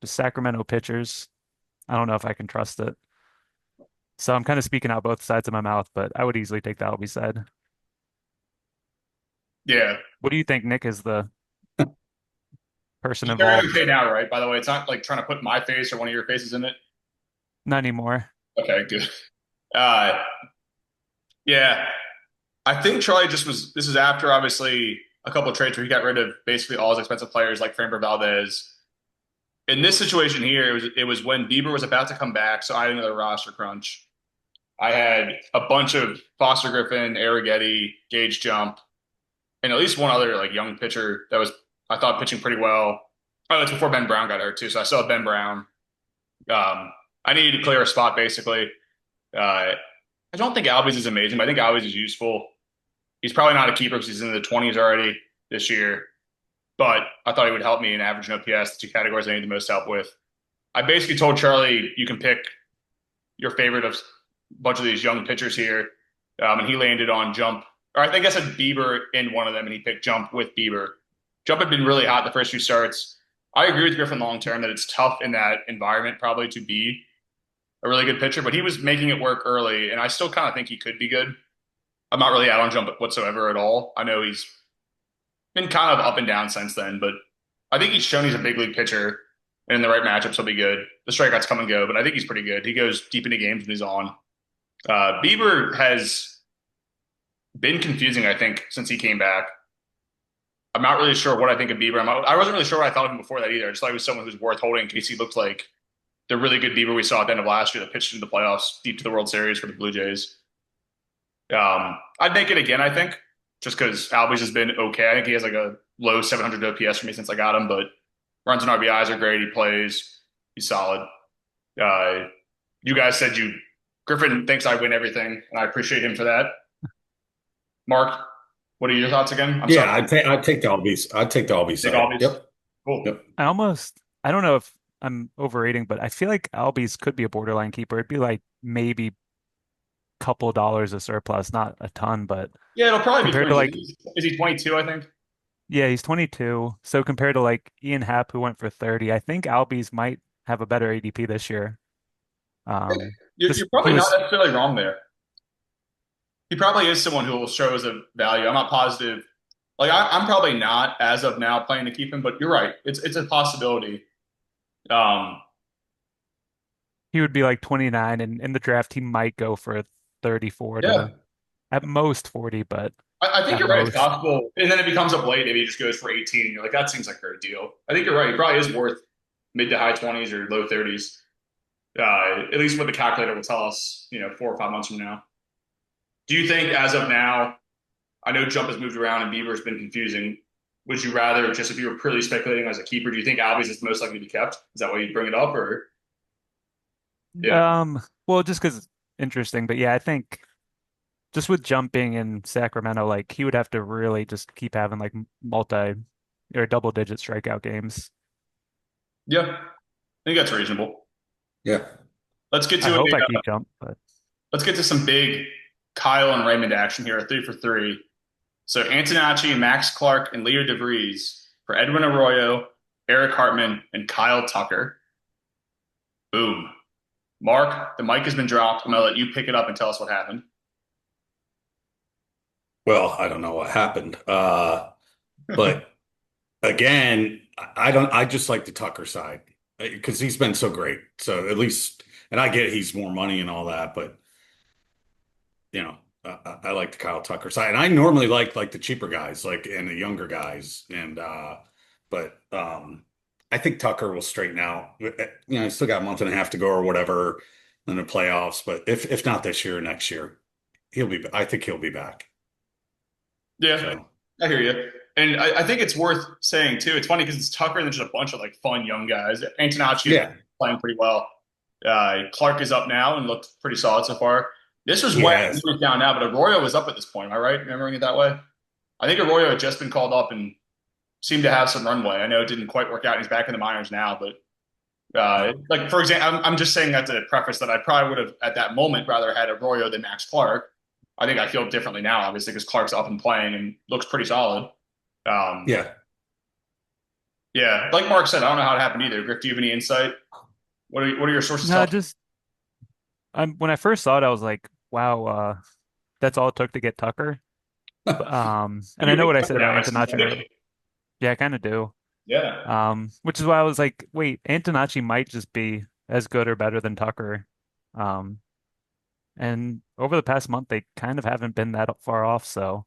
the Sacramento pitchers. I don't know if I can trust it. So I'm kind of speaking out both sides of my mouth, but I would easily take the Albie side. Yeah. What do you think, Nick, is the person You're hearing involved? okay now, right? By the way, it's not like trying to put my face or one of your faces in it. Not anymore. Okay, good. Uh, yeah. I think Charlie just was. This is after obviously a couple of trades where he got rid of basically all his expensive players like Framber Valdez. In this situation here, it was when Bieber was about to come back, so I had another roster crunch. I had a bunch of Foster Griffin, Arrighetti, Gage Jump, and at least one other like young pitcher that was I thought pitching pretty well. Oh, that's before Ben Brown got hurt too, so I still have Ben Brown. Um, I needed to clear a spot basically. I don't think Albies is amazing, but I think Albies is useful. He's probably not a keeper because he's in the 20s already this year. But I thought he would help me in average and OPS, the two categories I need the most help with. I basically told Charlie you can pick your favorite of a bunch of these young pitchers here, and he landed on Jump. Or I think I said Bieber in one of them, and he picked Jump with Bieber. Jump had been really hot the first few starts. I agree with Griffin long term that it's tough in that environment probably to be a really good pitcher, but he was making it work early, and I still kind of think he could be good. I'm not really out on Jump whatsoever at all. I know he's been kind of up and down since then, but I think he's shown he's a big league pitcher, and in the right matchups, he'll be good. The strikeouts come and go, but I think he's pretty good. He goes deep into games when he's on. Bieber has been confusing, I think, since he came back. I'm not really sure what I think of Bieber. I wasn't really sure what I thought of him before that either. I just thought he was someone who's worth holding in case he looked like the really good Bieber we saw at the end of last year that pitched into the playoffs, deep to the World Series for the Blue Jays. I'd make it again, I think, just because Albies has been okay. I think he has like a low 700 OPS for me since I got him, but runs and RBIs are great. He plays. He's solid. Uh, you guys said Griffin thinks I win everything, and I appreciate him for that. Mark, what are your thoughts again? I'm sorry. Yeah, I'd take the Albies. I'd take the Albies Big side. Albies. Yep. Cool. Yep. I don't know if I'm overrating, but I feel like Albies could be a borderline keeper. It'd be like maybe couple dollars of surplus, not a ton, but Yeah, it'll probably be compared to 22. like, Is he 22, I think? yeah, he's 22. So compared to like Ian Happ, who went for 30, I think Albies might have a better ADP this year. You're Just he probably not was necessarily wrong there. He probably is someone who will show as a value. I'm not positive. Like I'm probably not as of now planning to keep him, but you're right. It's a possibility. Um, he would be like 29, and in the draft he might go for 34 yeah, to at most 40, but I think at you're right. It's most. possible, and then it becomes up late. Maybe he just goes for 18. You're like, that seems like a great deal. I think you're right. He probably is worth mid to high 20s or low 30s. At least what the calculator will tell us, 4 or 5 months from now. Do you think, as of now, I know Jump has moved around and Bieber's been confusing. Would you rather, just if you were purely speculating as a keeper, do you think Albies is most likely to be kept? Is that why you'd bring it up, or yeah, Well, just because interesting, but yeah, I think just with jumping in Sacramento, like he would have to really just keep having like multi or double digit strikeout games. yeah, I think that's reasonable. Yeah. Let's get I to a hope I keep jump, but let's get to some big Kyle and Raymond action here, 3 for 3. So Antonacci, Max Clark, and Leo DeVries for Edwin Arroyo, Eric Hartman, and Kyle Tucker. Boom. Mark, the mic has been dropped. I'm gonna let you pick it up and tell us what happened. Well, I don't know what happened. But again, I just like the Tucker side because he's been so great. So at least, and I get he's more money and all that, but I like the Kyle Tucker side. And I normally like the cheaper guys, like and the younger guys. But I think Tucker will straighten out. He's still got a month and a half to go or whatever in the playoffs. But if not this year, next year, I think he'll be back. Yeah, So I hear you. And I think it's worth saying too. It's funny because it's Tucker and there's just a bunch of like fun young guys. Antonacci is yeah, playing pretty well. Clark is up now and looked pretty solid so far. This was wet yes, and down now, but Arroyo was up at this point. Am I right? Remembering it that way? I think Arroyo had just been called up and seemed to have some runway. I know it didn't quite work out. He's back in the minors now, but like for example, I'm just saying that to preface that I probably would have at that moment rather had Arroyo than Max Clark. I think I feel differently now, obviously, because Clark's up and playing and looks pretty solid. Um, yeah. yeah, like Mark said, I don't know how it happened either. Griff, do you have any insight? What are your sources no, telling just when I first saw it, I was like, wow, that's all it took to get Tucker. And I you? know You're a what I big said Tucker about guy, so Antonacci earlier. Yeah, I kind of do. yeah, Which is why I was like, wait, Antonacci might just be as good or better than Tucker. Um, and over the past month, they kind of haven't been that far off. So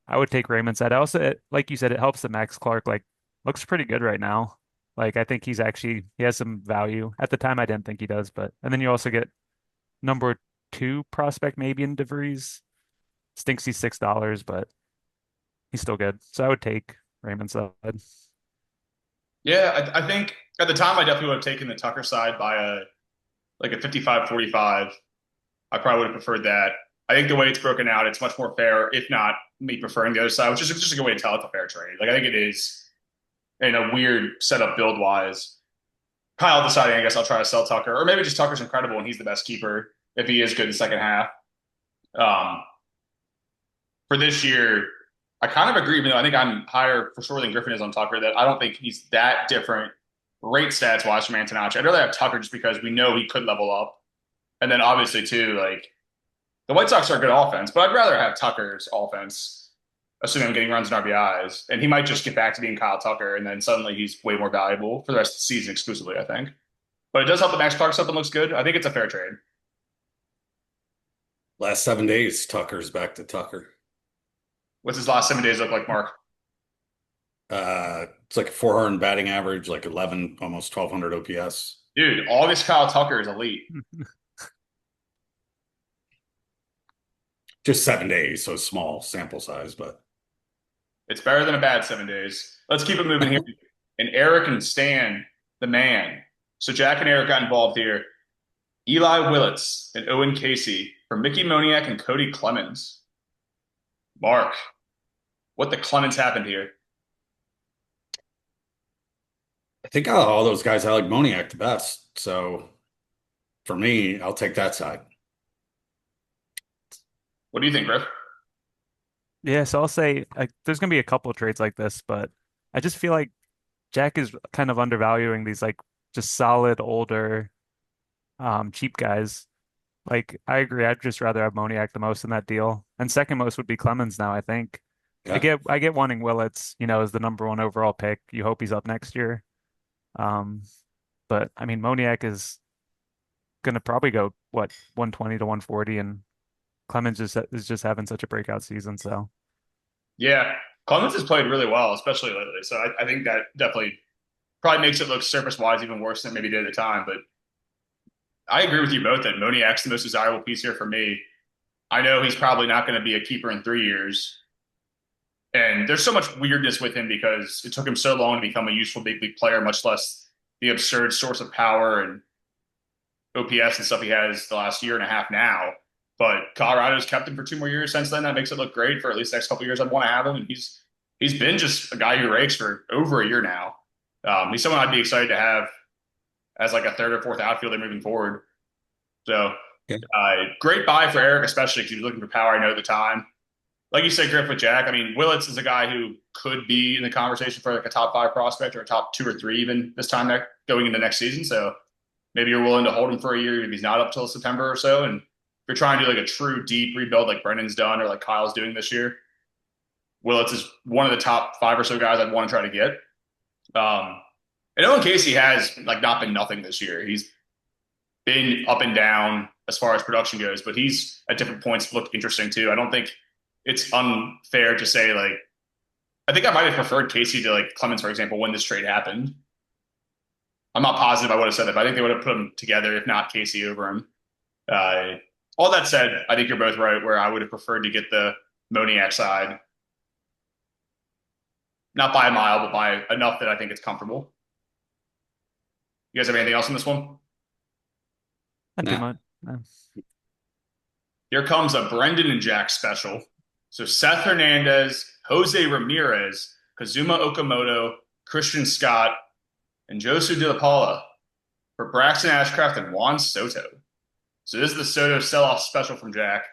I would take Raymond's side. I also, like you said, it helps that Max Clark like looks pretty good right now. Like I think he has some value. At the time, I didn't think he does, but and then you also get number two prospect maybe in DeVries. Stinks he's $6, but he's still good. So I would take Raymond's side. yeah. I think at the time I definitely would have taken the Tucker side by a 55-45. I probably would have preferred that. I think the way it's broken out, it's much more fair, if not me preferring the other side, which is just a good way to tell it's a fair trade. Like I think it is in a weird setup build wise. Kyle deciding, I guess I'll try to sell Tucker, or maybe just Tucker's incredible and he's the best keeper if he is good in the second half. Um, for this year, I kind of agree. Even though I think I'm higher for sure than Griffin is on Tucker, that I don't think he's that different rate stats wise from Antonacci. I'd rather have Tucker just because we know he could level up, and then obviously too, like the White Sox are a good offense, but I'd rather have Tucker's offense, assuming I'm getting runs and RBIs, and he might just get back to being Kyle Tucker, and then suddenly he's way more valuable for the rest of the season exclusively. I think, but it does help that Max Clark something looks good. I think it's a fair trade. Last 7 days, Tucker's back to Tucker. What's his last 7 days look like, Mark? It's like a 400 batting average, like 11, almost 1200 OPS. Dude, August Kyle Tucker is elite. Just 7 days, so small sample size, but It's better than a bad 7 days. Let's keep it moving here. And Eric and Stan, the man. So Jack and Eric got involved here. Eli Willits and Owen Casey for Mickey Moniak and Cody Clemens. Mark, what the Clemens happened here? I think out of all those guys, I like Moniak the best. So for me, I'll take that side. What do you think, Griff? Yeah, so I'll say there's gonna be a couple of trades like this, but I just feel like Jack is kind of undervaluing these like just solid older cheap guys. Like I agree, I'd just rather have Moniak the most in that deal. And second most would be Clemens now, I think. Yeah. I get wanting Willits, as the number one overall pick. You hope he's up next year. Um, but I mean Moniak is gonna probably go what 120 to 140, and Clemens is just having such a breakout season. So Yeah, Clemens has played really well, especially lately. So I think that definitely probably makes it look surface-wise even worse than it maybe did at the time. But I agree with you both that Moniak's the most desirable piece here for me. I know he's probably not going to be a keeper in 3 years. And there's so much weirdness with him because it took him so long to become a useful big league player, much less the absurd source of power and OPS and stuff he has the last year and a half now. But Colorado's kept him for 2 more years since then. That makes it look great for at least the next couple of years. I'd want to have him, and he's been just a guy who rakes for over a year now. He's someone I'd be excited to have as like a third or fourth outfielder moving forward. So Yeah. great buy for Eric, especially because he was looking for power. I know at the time, like you said, Griff with Jack. I mean, Willits is a guy who could be in the conversation for like a top five prospect or a top two or three even this time going into next season. So maybe you're willing to hold him for a year if he's not up till September or so. And if you're trying to do like a true deep rebuild like Brendan's done or like Kyle's doing this year, Willits is one of the top five or so guys I'd want to try to get. And Owen Casey has like not been nothing this year. He's been up and down as far as production goes, but he's at different points looked interesting too. I don't think it's unfair to say like I think I might have preferred Casey to like Clemens, for example, when this trade happened. I'm not positive I would have said that, but I think they would have put them together, if not Casey over him. Uh, all that said, I think you're both right where I would have preferred to get the Moniak side. Not by a mile, but by enough that I think it's comfortable. You guys have anything else on this one? not too Nah. much. No. Here comes a Brendan and Jack special. So Seth Hernandez, Jose Ramirez, Kazuma Okamoto, Christian Scott, and Josu De La Paula for Braxton Ashcraft and Juan Soto. So this is the Soto sell-off special from Jack.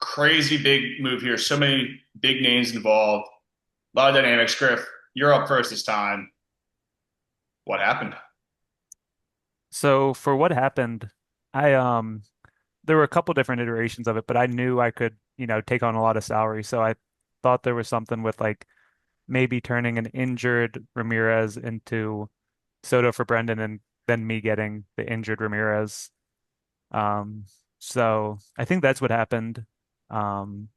Crazy big move here. So many big names involved. A lot of dynamics. Griff, you're up first this time. What happened? So for what happened, I there were a couple different iterations of it, but I knew I could, take on a lot of salary. So I thought there was something with like maybe turning an injured Ramirez into Soto for Brendan and then me getting the injured Ramirez. Um, so I think that's what happened. Um,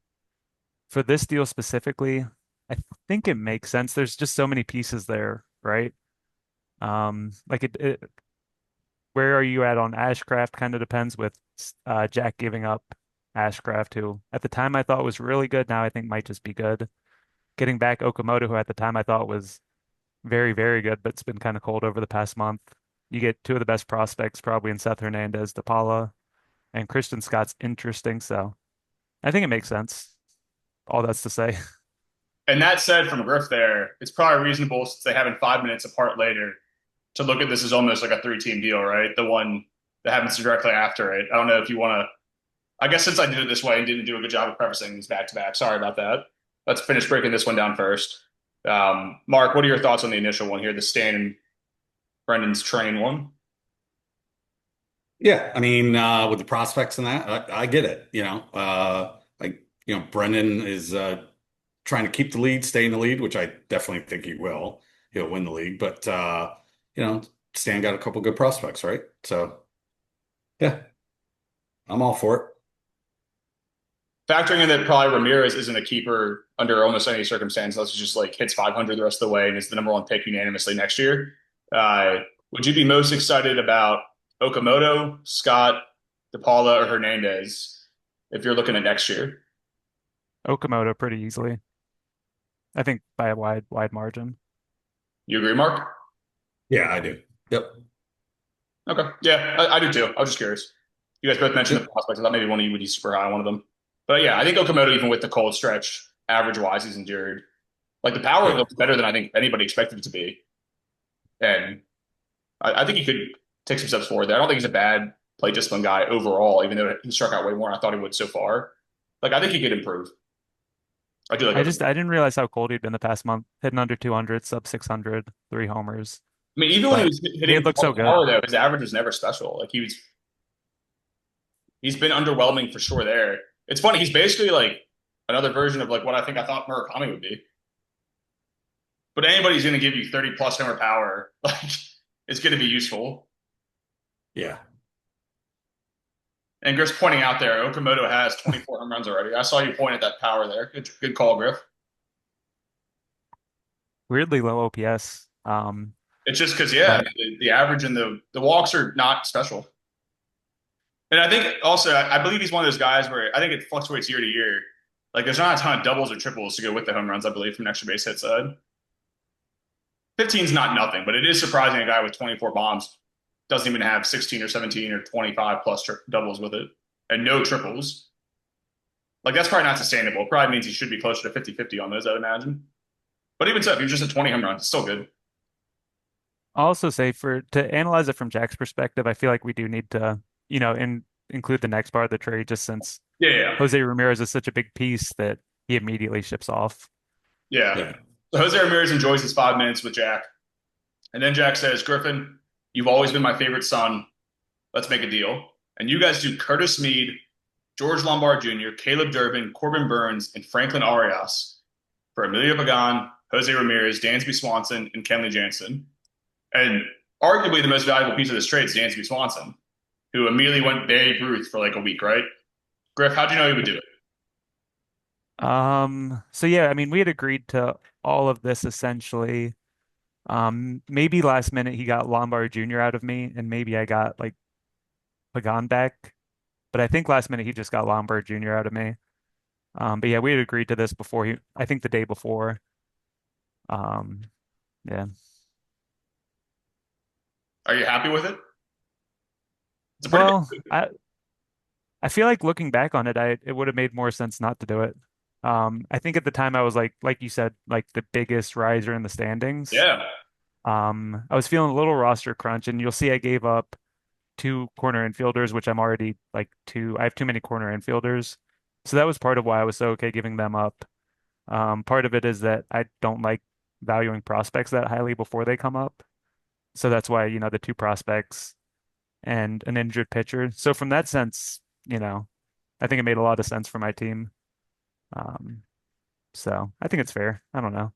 for this deal specifically, I think it makes sense. There's just so many pieces there, right? Like where are you at on Ashcraft kind of depends with Jack giving up Ashcraft, who at the time I thought was really good. Now I think might just be good. Getting back Okamoto, who at the time I thought was very, very good, but it's been kind of cold over the past month. You get two of the best prospects probably in Seth Hernandez, DePaula, and Christian Scott's interesting. So I think it makes sense. All that's to say. And that said, from Griff there, it's probably reasonable since they haven't 5 minutes apart later to look at this as almost like a three-team deal, right? The one that happens directly after it. I don't know if you want to. I guess since I did it this way and didn't do a good job of prefacing these back to back, sorry about that. Let's finish breaking this one down first. Mark, what are your thoughts on the initial one here, the Stan and Brendan's train one? Yeah, I mean, with the prospects and that, I get it. Like Brendan is trying to keep the lead, stay in the lead, which I definitely think he will. He'll win the league, but Stan got a couple good prospects, right? So yeah, I'm all for it. factoring in that probably Ramirez isn't a keeper under almost any circumstance, unless he just like hits 500 the rest of the way and is the number one pick unanimously next year. Would you be most excited about Okamoto, Scott, DePaula, or Hernandez if you're looking at next year? Okamoto pretty easily. I think by a wide margin. You agree, Mark? Yeah, I do. Yep. Okay. Yeah, I do too. I was just curious. You guys both mentioned the Yep. prospects. I thought maybe one of you would be super high on one of them. But yeah, I think Okamoto, even with the cold stretch, average wise, he's endured. Like the power Yeah. looks better than I think anybody expected it to be. And I think he could take some steps forward there. I don't think he's a bad play discipline guy overall, even though he struck out way more than I thought he would so far. Like I think he could improve. I do like Okamoto. I didn't realize how cold he'd been the past month, hitting under 200, sub 600, 3 homers. I mean, even when he But was he had hitting looked so good. power though, his average was never special. Like he's been underwhelming for sure there. It's funny, he's basically like another version of like what I think I thought Murakami would be. But anybody's going to give you 30 plus hammer power, like it's going to be useful. Yeah. And Griff's pointing out there, Okamoto has 24 home runs already. I saw you point at that power there. Good call, Griff. Weirdly low OPS. It's just because, yeah, I But mean, the average and the walks are not special. And I think also, I believe he's one of those guys where I think it fluctuates year to year. Like there's not a ton of doubles or triples to go with the home runs, I believe, from an extra base hit side. 15 is not nothing, but it is surprising a guy with 24 bombs doesn't even have 16 or 17 or 25 plus doubles with it and no triples. Like that's probably not sustainable. It probably means he should be closer to 50-50 on those, I'd imagine. But even so, if he was just at 20 home runs, it's still good. I'll also say for to analyze it from Jack's perspective, I feel like we do need to, include the next part of the trade just since Yeah, yeah, Jose Ramirez is such a big piece that he immediately ships off. yeah. Yeah. So Jose Ramirez enjoys his 5 minutes with Jack. And then Jack says, Griffin, you've always been my favorite son. Let's make a deal. And you guys do Curtis Mead, George Lombard Jr., Caleb Durbin, Corbin Burns, and Franklin Arias for Emilio Pagan, Jose Ramirez, Dansby Swanson, and Kenley Jansen. And arguably the most valuable piece of this trade is Dansby Swanson, who immediately went Babe Ruth for like a week, right? Griff, how'd you know he would do it? So yeah, I mean, we had agreed to all of this essentially. Maybe last minute he got Lombard Jr. out of me, and maybe I got like Pagan back. But I think last minute he just got Lombard Jr. out of me. But yeah, we had agreed to this before I think the day before. Um, yeah. Are you happy with it? It's a pretty Well, big. I feel like looking back on it, it would have made more sense not to do it. I think at the time I was like you said, like the biggest riser in the standings. Yeah. I was feeling a little roster crunch, and you'll see I gave up two corner infielders, which I'm already like two. I have too many corner infielders, so that was part of why I was so okay giving them up. Part of it is that I don't like valuing prospects that highly before they come up, so that's why the two prospects and an injured pitcher. So from that sense, I think it made a lot of sense for my team. Um, so I think it's fair. I don't know.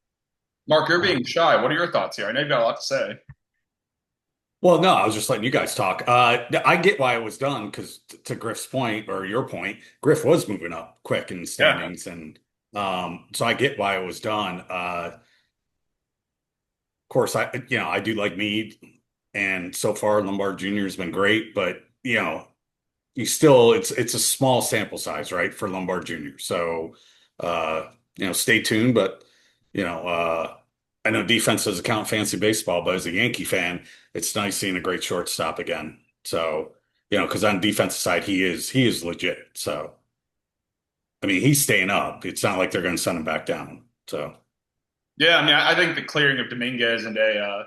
Mark, you're Uh, being shy. What are your thoughts here? I know you've got a lot to say. Well, no, I was just letting you guys talk. I get why it was done because to Griff's point or your point, Griff was moving up quick in the Yeah. standings, and so I get why it was done. Of course, I do like Mead, and so far Lombard Jr. has been great, but you still it's a small sample size, right, for Lombard Jr. So stay tuned, but I know defense doesn't count fancy baseball, but as a Yankee fan, it's nice seeing a great shortstop again. So, because on defensive side, he is legit. So, I mean, he's staying up. It's not like they're going to send him back down. So, Yeah, I mean, I think the clearing of Dominguez and a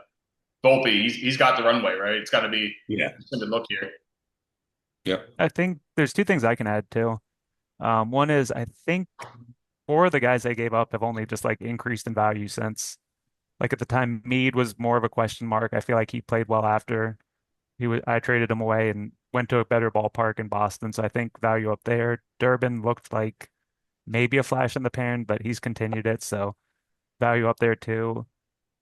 Volpe, he's got the runway, right? It's got to be yeah, a good look here. yep, I think there's two things I can add too. One is I think four of the guys I gave up have only just like increased in value since. Like at the time, Mead was more of a question mark. I feel like he played well after I traded him away and went to a better ballpark in Boston. So I think value up there. Durbin looked like maybe a flash in the pan, but he's continued it. So value up there too.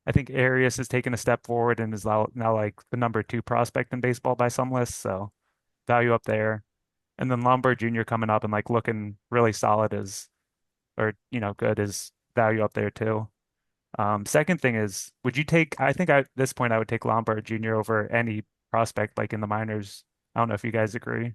I think Arias has taken a step forward and is now like the number two prospect in baseball by some lists. So value up there. And then Lombard Jr. coming up and like looking really solid is, or good is value up there too. Second thing is, would you take? I think at this point I would take Lombard Jr. over any prospect like in the minors. I don't know if you guys agree.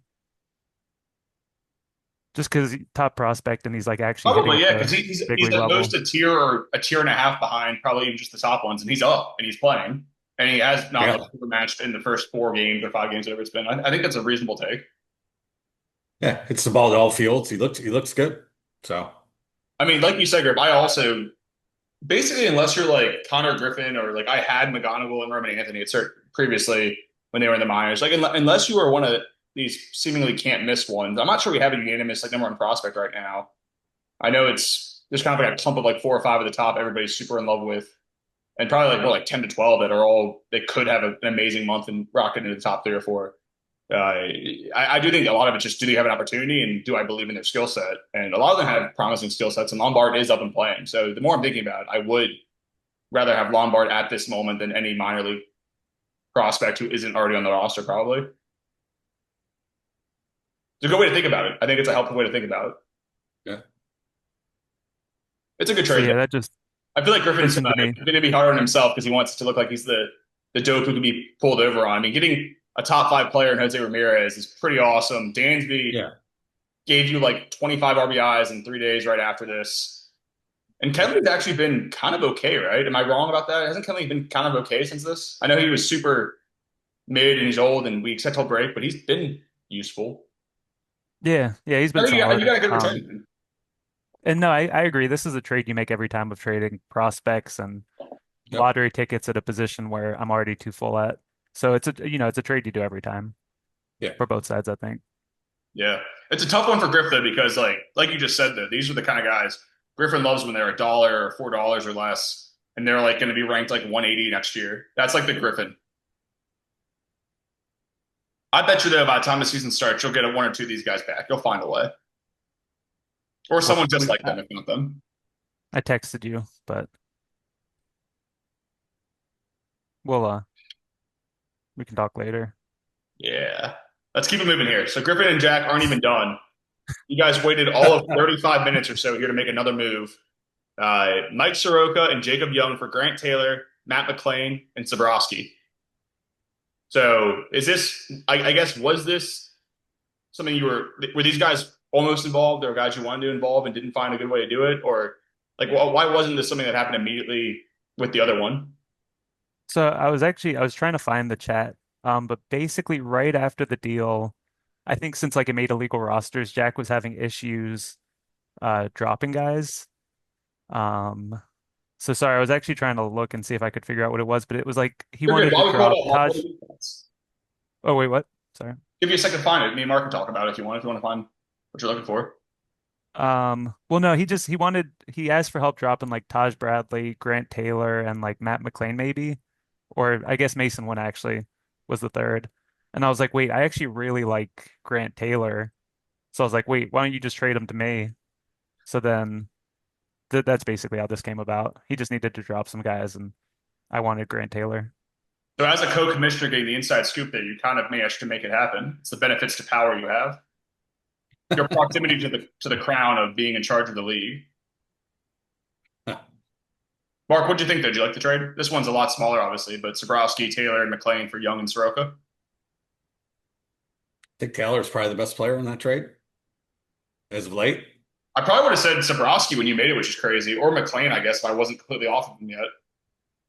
Just because top prospect and he's like actually hitting Probably, at yeah, because the big he's league at most level. a tier or a tier and a half behind, probably even just the top ones, and he's up and he's playing, and he has not like Yeah. overmatched in the first 4 games or 5 games, whatever it's been. I think that's a reasonable take. Yeah. Hits the ball at all fields. He looks good. So I mean, like you said, Griff, I also basically, unless you're like Connor Griffin or like I had McGonigal and Roman Anthony at certain previously when they were in the minors, like unless you are one of these seemingly can't miss ones, I'm not sure we have a unanimous like number one prospect right now. I know it's there's kind of like a clump of like 4 or 5 at the top everybody's super in love with, and probably like more like 10 to 12 that are all they could have an amazing month and rocket into the top 3 or 4. I do think a lot of it just do they have an opportunity and do I believe in their skill set? And a lot of them have promising skill sets, and Lombard is up and playing. So the more I'm thinking about it, I would rather have Lombard at this moment than any minor league prospect who isn't already on the roster, probably. It's a good way to think about it. I think it's a helpful way to think about it. yeah. It's a good So trade, yeah, though. that just I feel like Griffin's listen to me. going to be hard on himself because he wants to look like he's the dope who can be pulled over on. I mean, getting a top 5 player in Jose Ramirez is pretty awesome. Dansby Yeah. gave you like 25 RBIs in 3 days right after this. And Kevin's actually been kind of okay, right? Am I wrong about that? Hasn't Kevin been kind of okay since this? I know he was super mid and he's old and we accept he'll break, but he's been useful. Yeah, yeah, he's I been think you solid. got a good return. And no, I agree. This is a trade you make every time of trading prospects and Yep. lottery tickets at a position where I'm already too full at. So it's a trade you do every time Yeah. for both sides, I think. Yeah. It's a tough one for Griff though, because like you just said though, these are the kind of guys Griffin loves when they're $1 or $4 or less, and they're like going to be ranked like 180 next year. That's like the Griffin. I bet you though, by the time the season starts, you'll get a one or two of these guys back. You'll find a way, or Well, someone just like them, if not them. I texted you, but we'll we can talk later. Yeah. Let's keep it moving here. So Griffin and Jack aren't even done. You guys waited all of 35 minutes or so here to make another move. Mike Soroka and Jacob Young for Grant Taylor, Matt McClain, and Zabrowski. So is this? I guess was this something you were these guys almost involved? There were guys you wanted to involve and didn't find a good way to do it, or like why wasn't this something that happened immediately with the other one? So I was trying to find the chat, but basically right after the deal, I think since like it made illegal rosters, Jack was having issues dropping guys. Um, so sorry, I was actually trying to look and see if I could figure out what it was, but it was like he You're good. wanted to While we pull it drop up, Taj. Oh wait, what? Sorry. give you a second to find it. Me and Mark can talk about it if you want. If you want to find what you're looking for. Well, no, he asked for help dropping like Taj Bradley, Grant Taylor, and like Matt McClain maybe, or I guess Mason one actually was the third. And I was like, wait, I actually really like Grant Taylor. So I was like, wait, why don't you just trade him to me? So then that's basically how this came about. He just needed to drop some guys, and I wanted Grant Taylor. So as a co-commissioner getting the inside scoop there, you kind of managed to make it happen. It's the benefits to power you have. Your proximity to the crown of being in charge of the league. Mark, what do you think? Did you like the trade? This one's a lot smaller, obviously, but Zabrowski, Taylor, and McClain for Young and Soroka. think Taylor's probably the best player in that trade as of late. I probably would have said Zabrowski when you made it, which is crazy, or McClain, I guess, if I wasn't completely off of him yet.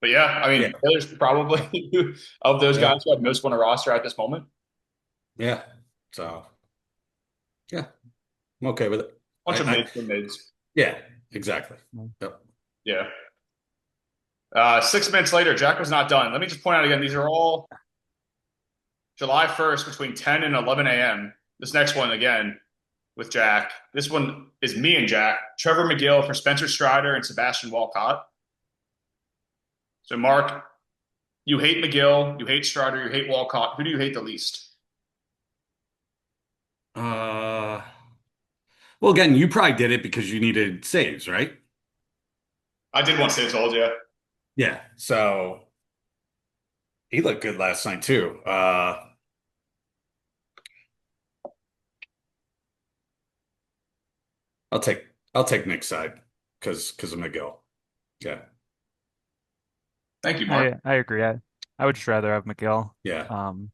But yeah, I Yeah. mean, Taylor's probably of those Yeah. guys who have most on a roster at this moment. Yeah. So yeah, I'm okay with it. Bunch of I mids for mids. yeah, exactly. Yep. Yeah. 6 minutes later, Jack was not done. Let me just point out again, these are all July 1st between 10 and 11 a.m. This next one, again, with Jack. This one is me and Jack. Trevor McGill for Spencer Strider and Sebastian Walcott. So, Mark, you hate McGill, you hate Strider, you hate Walcott. Who do you hate the least? Uh, well, again, you probably did it because you needed saves, right? I did want to say told you. Yeah. So he looked good last night too. I'll take I'll take Nick's side because of McGill. Yeah. Thank you, Mark. I agree. I would just rather have McGill. Yeah. Um,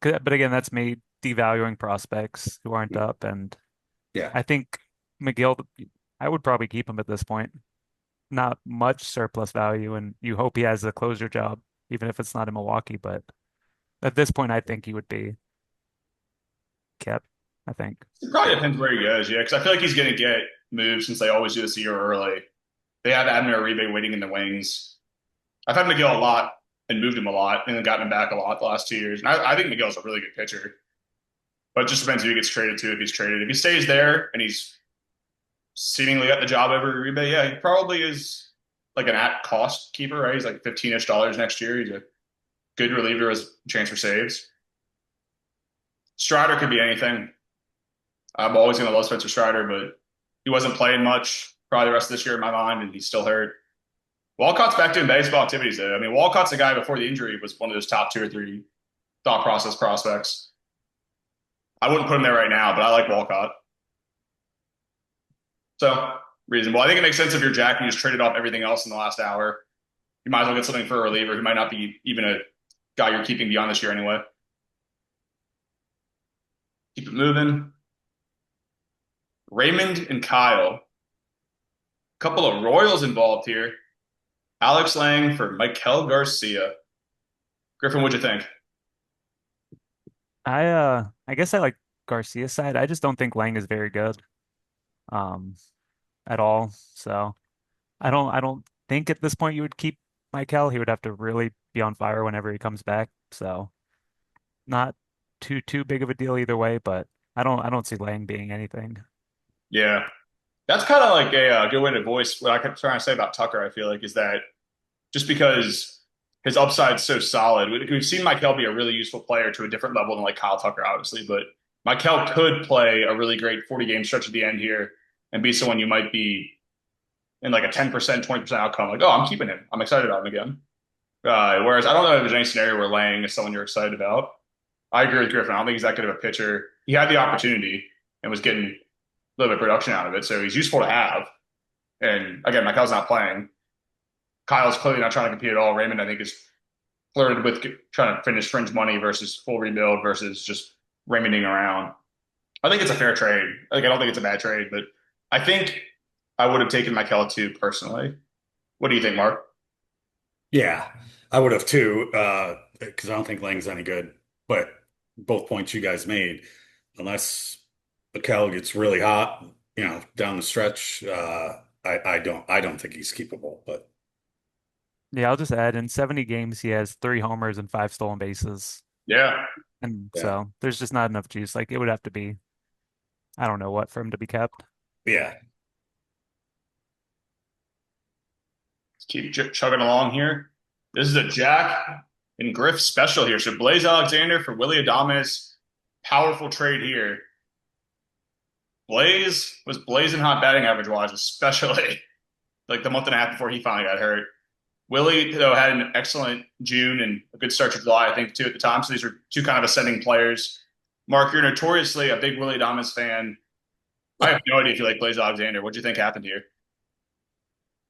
but again, that's me devaluing prospects who aren't up, and Yeah. I think McGill, I would probably keep him at this point. Not much surplus value, and you hope he has a closer job, even if it's not in Milwaukee. But at this point, I think he would be kept. I think. It probably depends where he goes, yeah, because I feel like he's going to get moved since they always do this a year early. They have Abner Uribe waiting in the wings. I've had McGill a lot and moved him a lot and then gotten him back a lot the last 2 years. And I think McGill's a really good pitcher, but it just depends who he gets traded to if he's traded. If he stays there and he's seemingly got the job over Uribe, yeah, he probably is like an at cost keeper, right? He's like 15-ish dollars next year. He's a good reliever as transfer saves. Strider could be anything. I'm always going to love Spencer Strider, but he wasn't playing much probably the rest of this year in my mind, and he's still hurt. Walcott's back doing baseball activities, though. I mean, Walcott's a guy before the injury was one of those top 2 or 3 thought process prospects. I wouldn't put him there right now, but I like Walcott. So, reasonable. I think it makes sense if you're Jack and you just traded off everything else in the last hour. You might as well get something for a reliever who might not be even a guy you're keeping beyond this year anyway. Keep it moving. Raymond and Kyle. A couple of Royals involved here. Alex Lang for Michael Garcia. Griffin, what'd you think? I guess I like Garcia's side. I just don't think Lang is very good. Um, at all. So I don't think at this point you would keep Michael. He would have to really be on fire whenever he comes back. So not too big of a deal either way, but I don't see Lang being anything. Yeah, that's kind of like a good way to voice what I kept trying to say about Tucker. I feel like is that just because his upside's so solid, we've seen Michael be a really useful player to a different level than like Kyle Tucker, obviously, but Michael could play a really great 40 game stretch at the end here and be someone you might be in like a 10%, 20% outcome. Like, oh, I'm keeping him. I'm excited about him again. Whereas I don't know if there's any scenario where Lang is someone you're excited about. I agree with Griffin. I don't think he's that good of a pitcher. He had the opportunity and was getting a little bit of production out of it, so he's useful to have. And again, Michael's not playing. Kyle's clearly not trying to compete at all. Raymond, I think, is flirted with trying to finish fringe money versus full rebuild versus just Raymonding around. I think it's a fair trade. Like, I don't think it's a bad trade, but I think I would have taken Michael too personally. What do you think, Mark? Yeah. I would have too, because I don't think Lang's any good. But both points you guys made, unless Mikel gets really hot, down the stretch, I don't think he's keepable. But Yeah, I'll just add in 70 games he has 3 homers and 5 stolen bases. Yeah. And yeah, so there's just not enough juice. Like it would have to be I don't know what for him to be kept. yeah, Let's keep chugging along here. This is a Jack and Griff special here. So Blaze Alexander for Willie Adames. Powerful trade here. Blaze was blazing hot batting average wise, especially like the month and a half before he finally got hurt. Willie, though, had an excellent June and a good start to July, I think, too, at the time. So these are two kind of ascending players. Mark, you're notoriously a big Willie Adames fan. I have no idea if you like Blaze Alexander. What do you think happened here?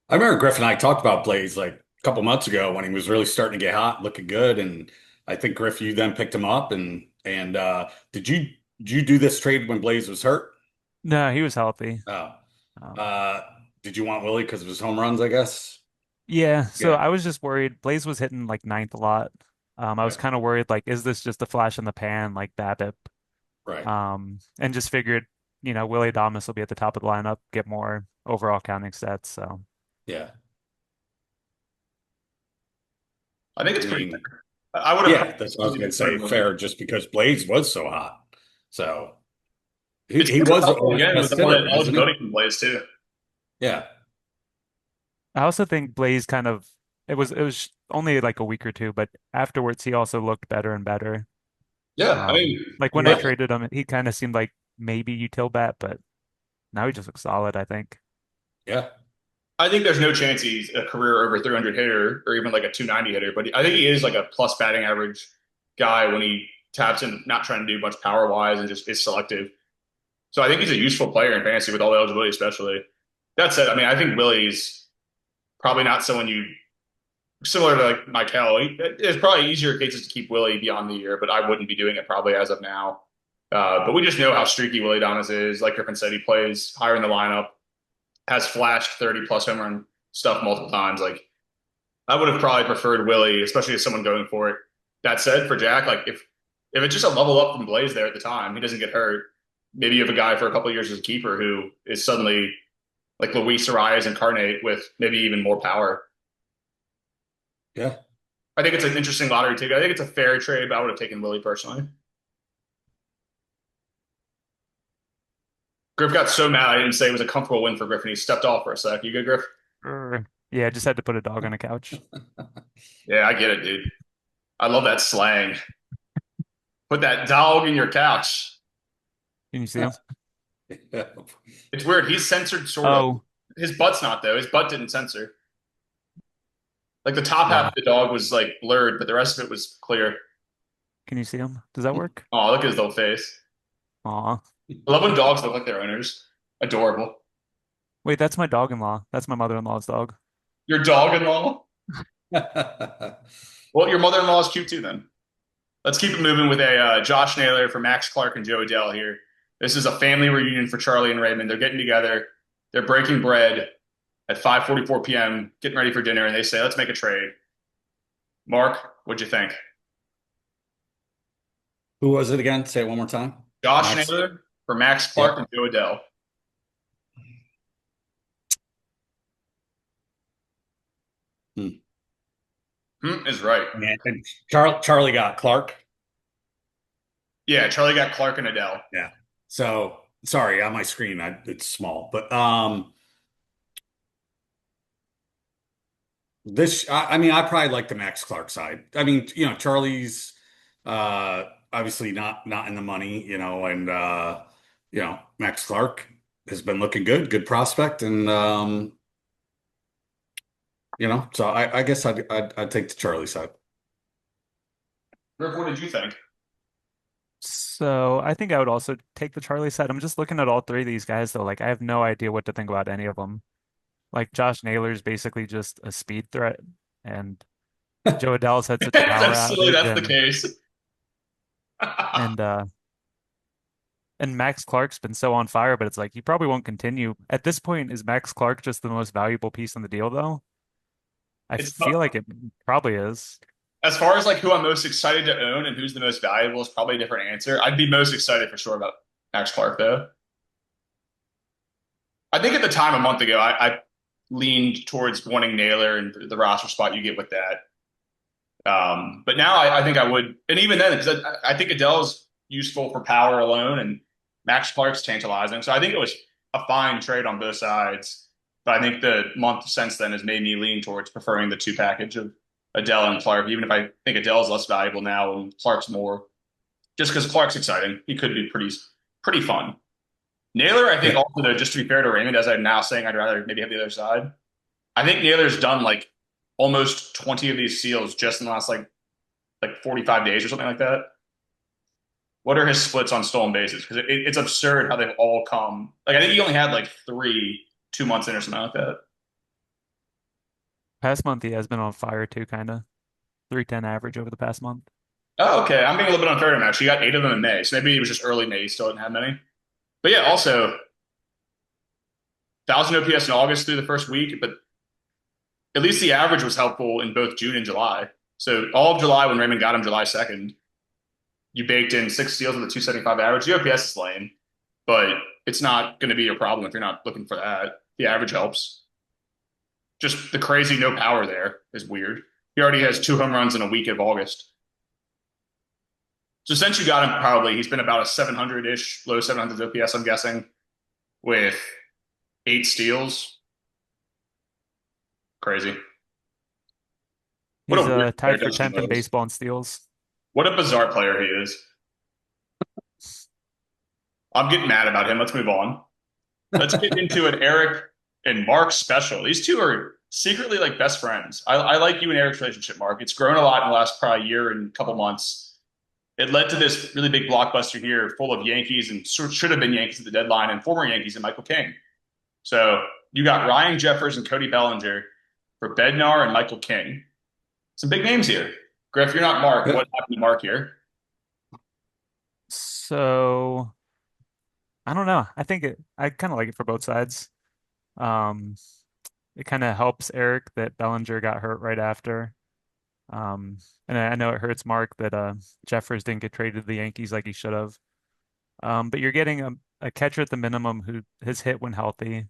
I remember Griff and I talked about Blaze like a couple months ago when he was really starting to get hot, looking good, and I think Griff, you then picked him up, and did you do this trade when Blaze was hurt? No, he was healthy. Oh, Um, uh, did you want Willie because of his home runs? I guess. yeah, so Yeah, I was just worried. Blaze was hitting like ninth a lot. I was right, kind of worried, like, is this just a flash in the pan, like BABIP? right, And just figured, Willie Adames will be at the top of the lineup, get more overall counting stats. So yeah. I think I it's pretty mean, fair. I would have yeah, that's what I was probably going to put say. him over. Fair, just because Blaze was so hot, so he, It's he good for was Buffalo always the again with best all that hitter, wasn't he? eligibility from Blaze, too. Yeah, I also think Blaze kind of it was only like a week or two, but afterwards he also looked better and better. Yeah, I mean, Like when I yeah, traded him, he kind of seemed like maybe util bat, but now he just looks solid, I think. yeah. I think there's no chance he's a career over 300 hitter or even like a 290 hitter, but I think he is like a plus batting average guy when he taps in, not trying to do much power wise and just is selective. So I think he's a useful player in fantasy with all the eligibility, especially. That said, I mean, I think Willie's probably not someone you similar to like Michael. It's probably easier cases to keep Willie beyond the year, but I wouldn't be doing it probably as of now. But we just know how streaky Willie Donis is. Like Griffin said, he plays higher in the lineup, has flashed 30 plus home run stuff multiple times. Like I would have probably preferred Willie, especially as someone going for it. That said, for Jack, like if it's just a level up from Blaze there at the time, he doesn't get hurt. Maybe you have a guy for a couple of years as a keeper who is suddenly like Luis Arias incarnate with maybe even more power. Yeah. I think it's an interesting lottery ticket. I think it's a fair trade, but I would have taken Willie personally. Griff got so mad I didn't say it was a comfortable win for Griff, and he stepped off for a sec. You good, Griff? Yeah, I just had to put a dog on a couch. Yeah, I get it, dude. I love that slang. Put that dog in your couch. Can you see him? It's weird. He's censored sort of. Oh, His butt's not though. His butt didn't censor. Like the top half wow. of the dog was like blurred, but the rest of it was clear. Can you see him? Does that work? Oh, look at his little face. Aw. I love when dogs look like their owners. Adorable. Wait, that's my dog-in-law. That's my mother-in-law's dog. Your dog-in-law? Well, your mother-in-law is cute too then. Let's keep it moving with a Josh Naylor for Max Clark and Joe Adele here. This is a family reunion for Charlie and Raymond. They're getting together. They're breaking bread at 5:44 p.m., getting ready for dinner, and they say, let's make a trade. Mark, what'd you think? Who was it again? Say it one more time. Josh Max. Naylor for Max Clark Yep. and Joe Adele. Hmm. Is right. And Charlie got Clark. Yeah, Charlie got Clark and Adele. Yeah. So sorry, on my screen, it's small, but I mean, I probably like the Max Clark side. I mean, Charlie's obviously not in the money, and Max Clark has been looking good prospect, and so I guess I'd take the Charlie side. Rick, what did you think? So I think I would also take the Charlie side. I'm just looking at all three of these guys though. Like I have no idea what to think about any of them. Like Josh Naylor's basically just a speed threat, and Joe Adele's had such a power That's silly. outage, That's the case. and uh and Max Clark's been so on fire, but it's like he probably won't continue. At this point, is Max Clark just the most valuable piece on the deal though? I It's feel like it probably is. as far as like who I'm most excited to own and who's the most valuable is probably a different answer. I'd be most excited for sure about Max Clark though. I think at the time a month ago, I leaned towards wanting Naylor and the roster spot you get with that. But now I think I would, and even then, because I think Adele's useful for power alone, and Max Clark's tantalizing. So I think it was a fine trade on both sides. But I think the month since then has made me lean towards preferring the two package of Adele and Clark, even if I think Adele's less valuable now and Clark's more, just because Clark's exciting. He could be pretty fun. Naylor, I think Yeah. also though, just to be fair to Raymond, as I'm now saying, I'd rather maybe have the other side. I think Naylor's done like almost 20 of these seals just in the last like 45 days or something like that. What are his splits on stolen bases? Because it's absurd how they've all come. Like I think he only had like three 2 months in or something like that. Past month he has been on fire too, kind of 310 average over the past month. Oh, okay. I'm being a little bit unfair to him actually. He got 8 of them in May, so maybe it was just early May. He still didn't have many. But yeah, also 1,000 OPS in August through the first week, but at least the average was helpful in both June and July. So all of July when Raymond got him July 2nd, you baked in 6 steals with a 275 average. The OPS is lame, but it's not going to be your problem if you're not looking for that. The average helps. Just the crazy no power there is weird. He already has 2 home runs in a week of August. So since you got him, probably he's been about a 700-ish, low 700s OPS, I'm guessing, with 8 steals. Crazy. What He's a weird player tied for Dustin 10th in was. baseball in steals. What a bizarre player he is. I'm getting mad about him. Let's move on. Let's get into an Eric and Mark special. These two are secretly like best friends. I like you and Eric's relationship, Mark. It's grown a lot in the last probably year and couple months. it led to this really big blockbuster here full of Yankees and should have been Yankees at the deadline and former Yankees and Michael King. So you got Ryan Jeffers and Cody Bellinger for Bednar and Michael King. Some big names here. Griff, you're not Mark. Yeah. What happened to Mark here? So I don't know. I kind of like it for both sides. Um, it kind of helps Eric that Bellinger got hurt right after. Um, and I know it hurts Mark that Jeffers didn't get traded to the Yankees like he should have. But you're getting a catcher at the minimum who has hit when healthy.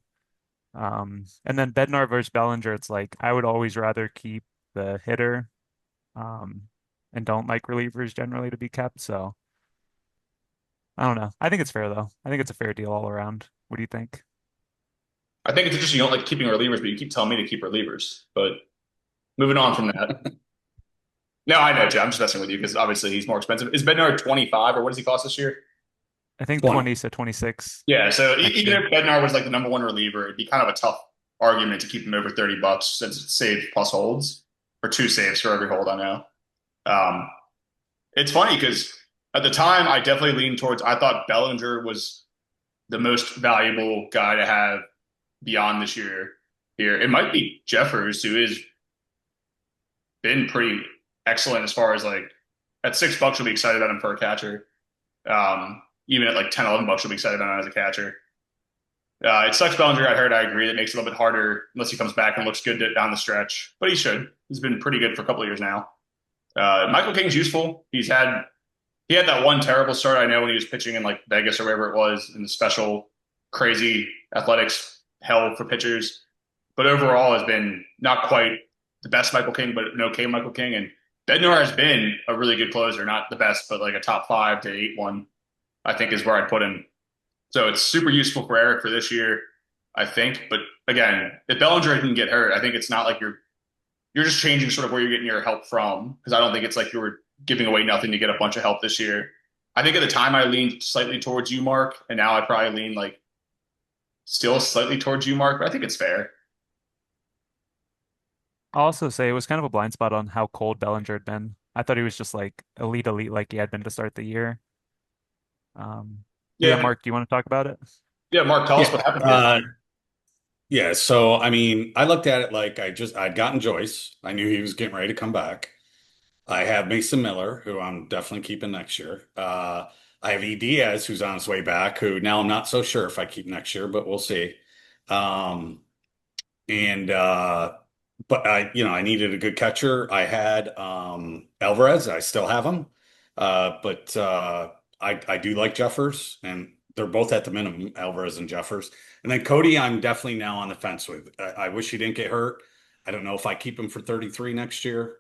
And then Bednar versus Bellinger, it's like I would always rather keep the hitter, um, and don't like relievers generally to be kept. So I don't know. I think it's fair though. I think it's a fair deal all around. What do you think? I think it's interesting you don't like keeping relievers, but you keep telling me to keep relievers. But moving on from that. No, I know, Jay. I'm just messing with you because obviously he's more expensive. Is Bednar 25 or what does he cost this year? I think 20. 20, so 26 Yeah, so next even year. if Bednar was like the number one reliever, it'd be kind of a tough argument to keep him over $30 since it's save plus holds or two saves for every hold I know. Um, it's funny because at the time I definitely leaned towards I thought Bellinger was the most valuable guy to have beyond this year here. It might be Jeffers, who has been pretty excellent as far as like at $6 you'll be excited about him for a catcher. Even at like 10, $11 you'll be excited about him as a catcher. It sucks Bellinger got hurt. I agree. That makes it a little bit harder unless he comes back and looks good down the stretch. But he should. He's been pretty good for a couple of years now. Michael King's useful. He had that one terrible start I know when he was pitching in like Vegas or wherever it was in the special crazy athletics hell for pitchers. But overall has been not quite the best Michael King, but an okay Michael King. And Bednar has been a really good closer, not the best, but like a top 5 to 8 one, I think is where I'd put him. So it's super useful for Eric for this year, I think. But again, if Bellinger didn't get hurt, I think it's not like you're just changing sort of where you're getting your help from because I don't think it's like you were giving away nothing to get a bunch of help this year. I think at the time I leaned slightly towards you, Mark, and now I probably lean like still slightly towards you, Mark, but I think it's fair. I'll also say it was kind of a blind spot on how cold Bellinger had been. I thought he was just like elite like he had been to start the year. But yeah, Yeah, Mark, do you want to talk about it? yeah, Mark, tell us Yeah. what happened here. Yeah. So, I mean, I looked at it like I'd gotten Joyce. I knew he was getting ready to come back. I have Mason Miller, who I'm definitely keeping next year. I have E. Diaz, who's on his way back, who now I'm not so sure if I keep next year, but we'll see. Um, and but I needed a good catcher. I had Alvarez. I still have him, but I do like Jeffers, and they're both at the minimum, Alvarez and Jeffers. And then Cody, I'm definitely now on the fence with. I wish he didn't get hurt. I don't know if I keep him for 33 next year,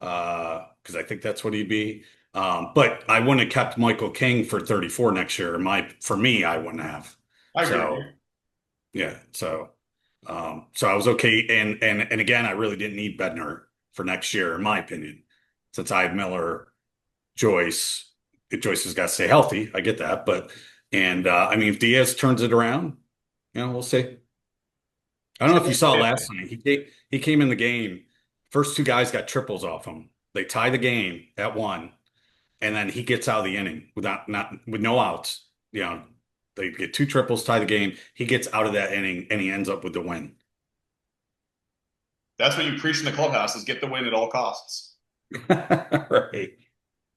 because I think that's what he'd be. But I wouldn't have kept Michael King for 34 next year. For me, I wouldn't have. I agree with you. So yeah, so I was okay, and again, I really didn't need Bednar for next year, in my opinion, since I had Miller, Joyce. Joyce has got to stay healthy. I get that, but I mean, if Diaz turns it around, we'll see. I don't know if you saw last night. He came in the game. First two guys got triples off him. They tie the game at one, and then he gets out of the inning without not with no outs. They get two triples, tie the game. He gets out of that inning, and he ends up with the win. That's what you preach in the clubhouse is get the win at all costs. Right.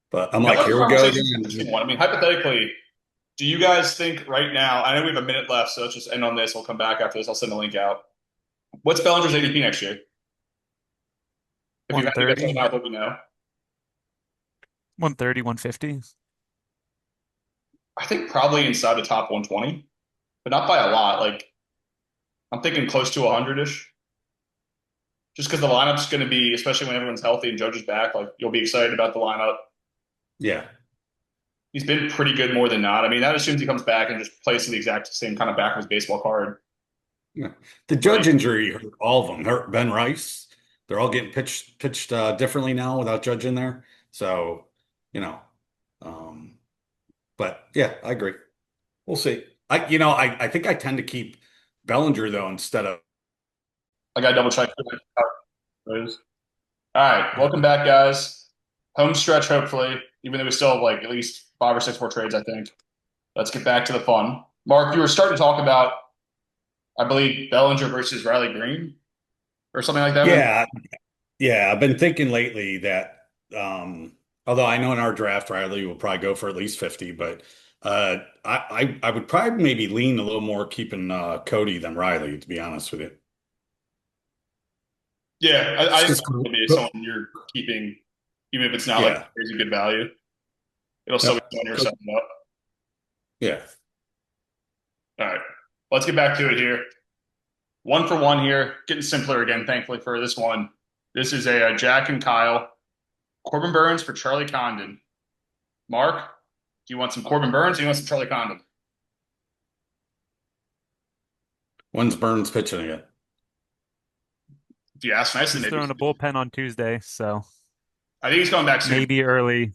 But I'm like, That here we go conversation's an interesting again. one. I mean, hypothetically, do you guys think right now? I know we have a minute left, so let's just end on this. We'll come back after this. I'll send the link out. What's Bellinger's ADP next year? If you had to guess right 130, now, I hope you know. 130, 150. I think probably inside the top 120, but not by a lot. Like I'm thinking close to 100-ish. Just because the lineup's going to be, especially when everyone's healthy and Judge is back, like you'll be excited about the lineup. Yeah. He's been pretty good more than not. I mean, that assumes he comes back and just plays to the exact same kind of backwards baseball card. Yeah. The Right. Judge injury hurt all of them. Hurt Ben Rice. They're all getting pitched differently now without Judge in there. So, you know, um, but yeah, I agree. We'll see. I think I tend to keep Bellinger though instead of. I got to double check. All right. Welcome back, guys. Home stretch, hopefully. even though we still have like at least 5 or 6 more trades, I think. Let's get back to the fun. Mark, you were starting to talk about, I believe, Bellinger versus Riley Green or something like that. Yeah, yeah. I've been thinking lately that, although I know in our draft Riley will probably go for at least 50, but I would probably maybe lean a little more keeping Cody than Riley, to be honest with you. Yeah, I Just think it'll be 'cause- someone you're keeping, even if it's not like yeah, crazy good value. It'll still be yep, someone you're setting up. yeah. All right, let's get back to it here. 1 for 1 here, getting simpler again, thankfully for this one. This is a Jack and Kyle. Corbin Burns for Charlie Condon. Mark, do you want some Corbin Burns or do you want some Charlie Condon? When's Burns pitching again? If you ask nicely, He's maybe. throwing a bullpen on Tuesday, so I think he's coming back soon. maybe early,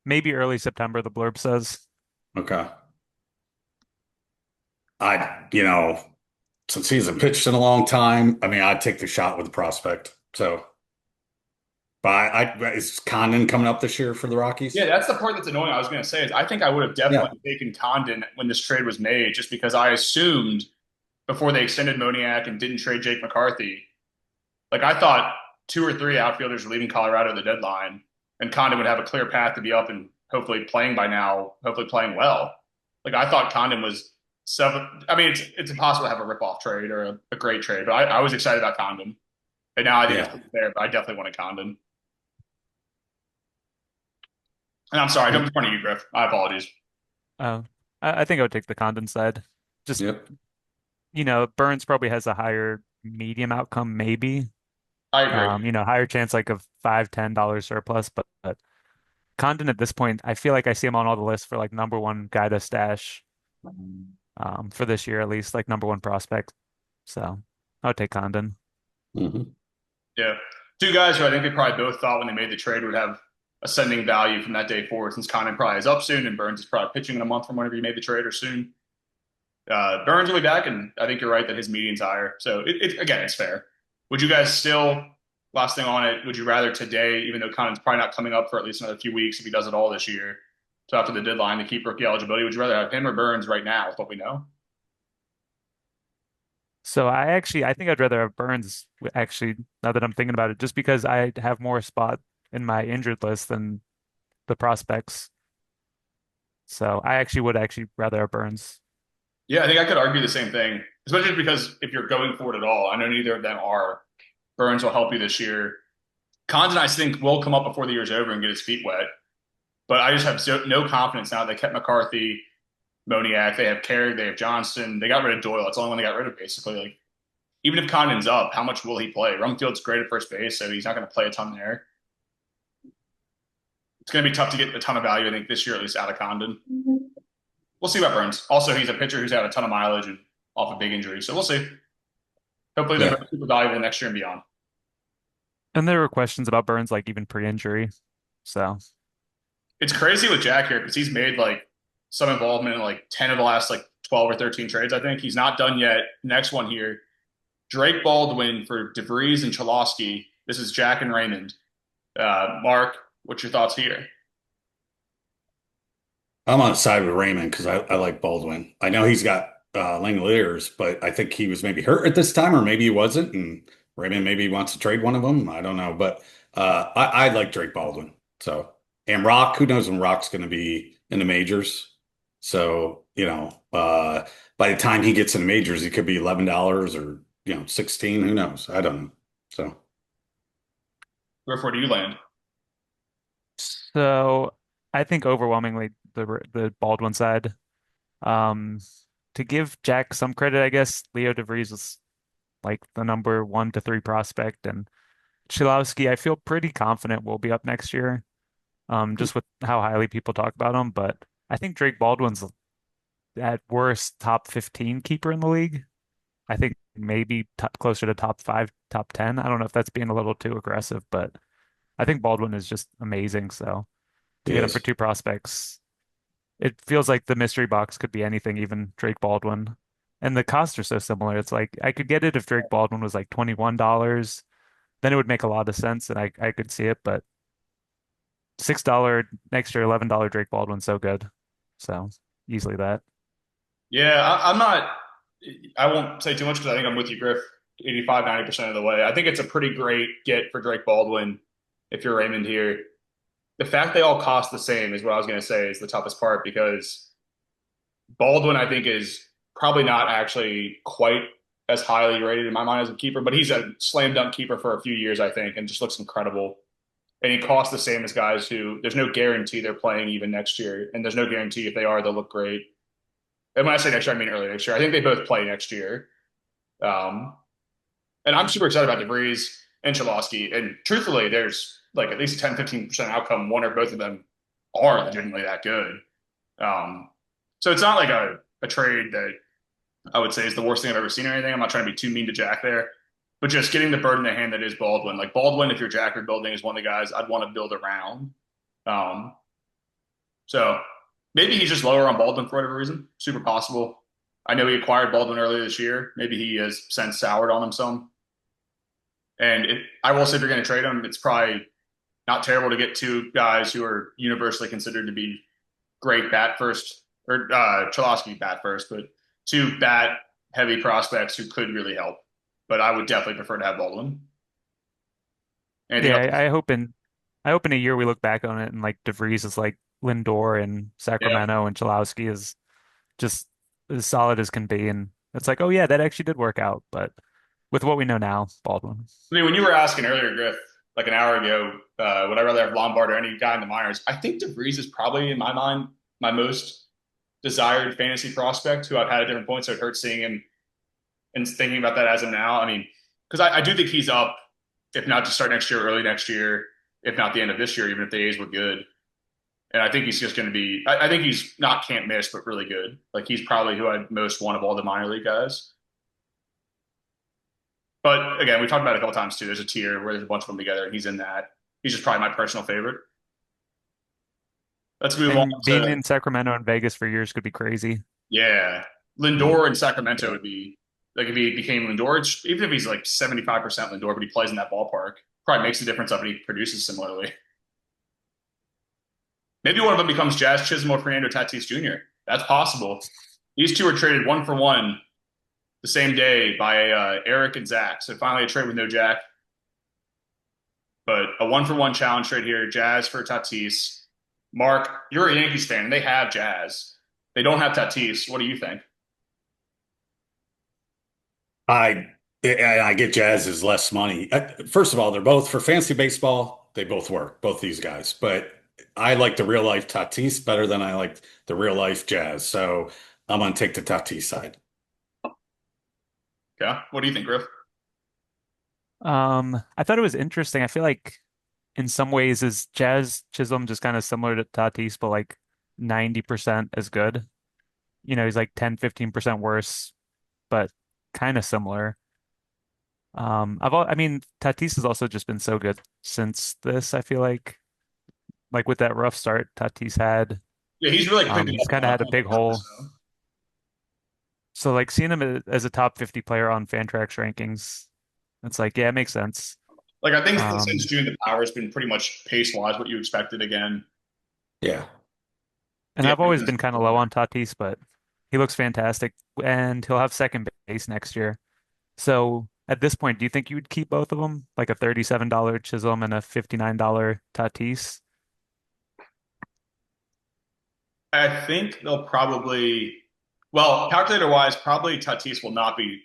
maybe early September, the blurb says. Okay. Since he hasn't pitched in a long time, I mean, I'd take the shot with the prospect. So, but is Condon coming up this year for the Yeah, Rockies? that's the part that's annoying. I was going to say is I think I would have Yeah. definitely taken Condon when this trade was made, just because I assumed before they extended Moniak and didn't trade Jake McCarthy, like I thought 2 or 3 outfielders were leaving Colorado at the deadline, and Condon would have a clear path to be up and hopefully playing by now, hopefully playing well. Like I thought Condon was seven. I mean, it's impossible to have a rip-off trade or a great trade, but I was excited about Condon, and now I think Yeah. it's fair. But I definitely wanted Condon. And I'm sorry, I jumped in front of you, Griff. My apologies. Uh, I think I would take the Condon side. Just, Yep. Burns probably has a higher medium outcome, maybe. I agree. Higher chance like of $5, $10 surplus, but Condon at this point, I feel like I see him on all the lists for like number one guy to stash, for this year at least, like number one prospect. So I would take Condon. Hmm. Yeah. 2 guys who I think they probably both thought when they made the trade would have ascending value from that day forward, since Condon probably is up soon and Burns is probably pitching in a month from whenever you made the trade or soon. Burns will be back, and I think you're right that his median's higher. So again, it's fair. Would you guys still, last thing on it, would you rather today, even though Condon's probably not coming up for at least another few weeks if he does it all this year, so after the deadline to keep rookie eligibility, would you rather have him or Burns right now with what we know? So I think I'd rather have Burns actually, now that I'm thinking about it, just because I have more spot in my injured list than the prospects. So I actually would actually rather have Burns. Yeah, I think I could argue the same thing, especially because if you're going for it at all, I know neither of them are. Burns will help you this year. Condon, I think, will come up before the year's over and get his feet wet. But I just have no confidence now. They kept McCarthy, Moniak, they have Carey, they have Johnston. They got rid of Doyle. That's the only one they got rid of, basically. Like, even if Condon's up, how much will he play? Rumfield's great at first base, so he's not going to play a ton there. It's going to be tough to get a ton of value, I think, this year, at least out of Condon. We'll see about Burns. Also, he's a pitcher who's had a ton of mileage and off a big injury, so we'll see. Hopefully, they're Yeah. both super valuable next year and beyond. And there were questions about Burns, like even pre-injury. So It's crazy with Jack here because he's made like some involvement in like 10 of the last like 12 or 13 trades, I think. He's not done yet. Next one here, Drake Baldwin for DeVries and Cholosky. This is Jack and Raymond. Mark, what's your thoughts here? I'm on the side with Raymond because I like Baldwin. I know he's got Langoliers, but I think he was maybe hurt at this time, or maybe he wasn't, and Raymond maybe wants to trade one of them. I don't know, but I like Drake Baldwin. So, and Rock, who knows when Rock's going to be in the majors? So, by the time he gets in the majors, he could be $11 or 16. Who knows? I don't know. So, Where do you land? so I think overwhelmingly the Baldwin side. Um, to give Jack some credit, I guess Leo DeVries was like the number 1 to 3 prospect, and Cholowski, I feel pretty confident will be up next year. Just with how highly people talk about him, but I think Drake Baldwin's at worst top 15 keeper in the league. I think maybe closer to top 5, top 10. I don't know if that's being a little too aggressive, but I think Baldwin is just amazing. So to he get him for is. 2 prospects, it feels like the mystery box could be anything, even Drake Baldwin. And the costs are so similar. It's like I could get it if Drake Baldwin was like $21. Then it would make a lot of sense and I could see it. But $6 next year, $11 Drake Baldwin, so good. So easily that. Yeah, I'm not. I won't say too much because I think I'm with you, Griff. 85, 90% of the way. I think it's a pretty great get for Drake Baldwin if you're Raymond here. The fact they all cost the same is what I was going to say is the toughest part because Baldwin, I think, is probably not actually quite as highly rated in my mind as a keeper, but he's a slam dunk keeper for a few years, I think, and just looks incredible. And he costs the same as guys who there's no guarantee they're playing even next year, and there's no guarantee if they are, they'll look great. And when I say next year, I mean early next year. I think they both play next year. Um, and I'm super excited about DeVries and Chalosky. And truthfully, there's like at least a 10, 15% outcome. One or both of them are legitimately that good. Um, so it's not like a trade that I would say is the worst thing I've ever seen or anything. I'm not trying to be too mean to Jack there, but just getting the bird in the hand that is Baldwin. Like Baldwin, if you're Jack or building, is one of the guys I'd want to build around. Um, so maybe he's just lower on Baldwin for whatever reason. Super possible. I know he acquired Baldwin earlier this year. Maybe he has since soured on him some. And I will say if you're going to trade him, it's probably not terrible to get two guys who are universally considered to be great bat first, or Chalosky bat first, but two bat heavy prospects who could really help. But I would definitely prefer to have Baldwin. Anything Yeah, else? I hope in a year we look back on it and like DeVries is like Lindor and Yeah. Sacramento and Chalowski is just as solid as can be. And it's like, oh yeah, that actually did work out. But with what we know now, Baldwin. I mean, when you were asking earlier, Griff, like an hour ago, would I rather have Lombard or any guy in the minors? I think DeVries is probably, in my mind, my most desired fantasy prospect who I've had at different points. So it hurts seeing him and thinking about that as of now. I mean, because I do think he's up, if not to start next year, early next year, if not the end of this year, even if the A's were good. And I think he's just going to be, I think he's not can't miss, but really good. Like he's probably who I'd most want of all the minor league guys. But again, we talked about it a couple times too. There's a tier where there's a bunch of them together, and he's in that. He's just probably my personal favorite. Let's move on And being to in Sacramento and Vegas for years could be crazy. yeah, Lindor in Sacramento Yeah. would be like if he became Lindor, even if he's like 75% Lindor, but he plays in that ballpark, probably makes a difference up and he produces similarly. Maybe one of them becomes Jazz Chisholm or Fernando Tatis Jr. That's possible. These two were traded one for one the same day by Eric and Zach. So finally a trade with no Jack, but a one for one challenge trade here. Jazz for Tatis. Mark, you're a Yankees fan, and they have Jazz. They don't have Tatis. What do you think? I I get Jazz is less money. First of all, they're both for fantasy baseball. They both work, both these guys. But I like the real life Tatis better than I like the real life Jazz. So I'm gonna take the Tatis side. Yeah. What do you think, Griff? I thought it was interesting. I feel like in some ways is Jazz Chisholm just kind of similar to Tatis, but like 90% as good. You know, he's like 10, 15% worse, but kind of similar. I mean, Tatis has also just been so good since this. I feel like with that rough start Tatis had, Yeah, he's really picked it he's up kind of had a big on hole. purpose, though. So like seeing him as a top 50 player on Fantrax rankings, it's like, yeah, it makes sense. Like I think since Um, June, the power has been pretty much pace wise what you expected again. Yeah. and Yeah, I've always been kind of low on Tatis, but he looks fantastic, and he'll have second base next year. So at this point, do you think you would keep both of them, like a $37 Chisholm and a $59 Tatis? I think they'll probably, well, calculator wise, probably Tatis will not be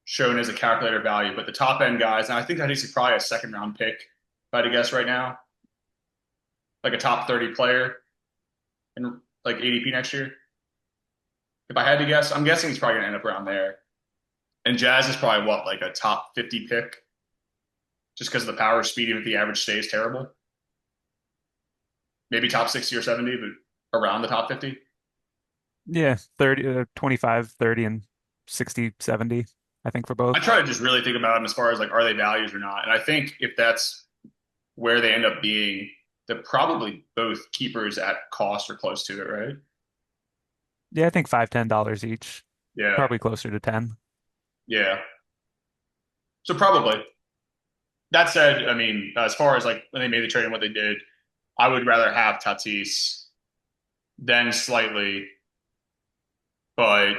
shown as a calculator value, but the top end guys, and I think Tatis is probably a second round pick, if I had to guess right now, like a top 30 player in like ADP next year. If I had to guess, I'm guessing he's probably going to end up around there. And Jazz is probably what, like a top 50 pick, just because of the power speed, even if the average stays terrible. Maybe top 60 or 70, but around the top 50. Yeah, 30, 25, 30, and 60, 70, I think for I both. try to just really think about them as far as like, are they values or not? And I think if that's where they end up being, they're probably both keepers at cost or close to it, right? Yeah, I think $5, $10 each, Yeah. probably closer to 10. Yeah. So probably. That said, I mean, as far as like when they made the trade and what they did, I would rather have Tatis than slightly. But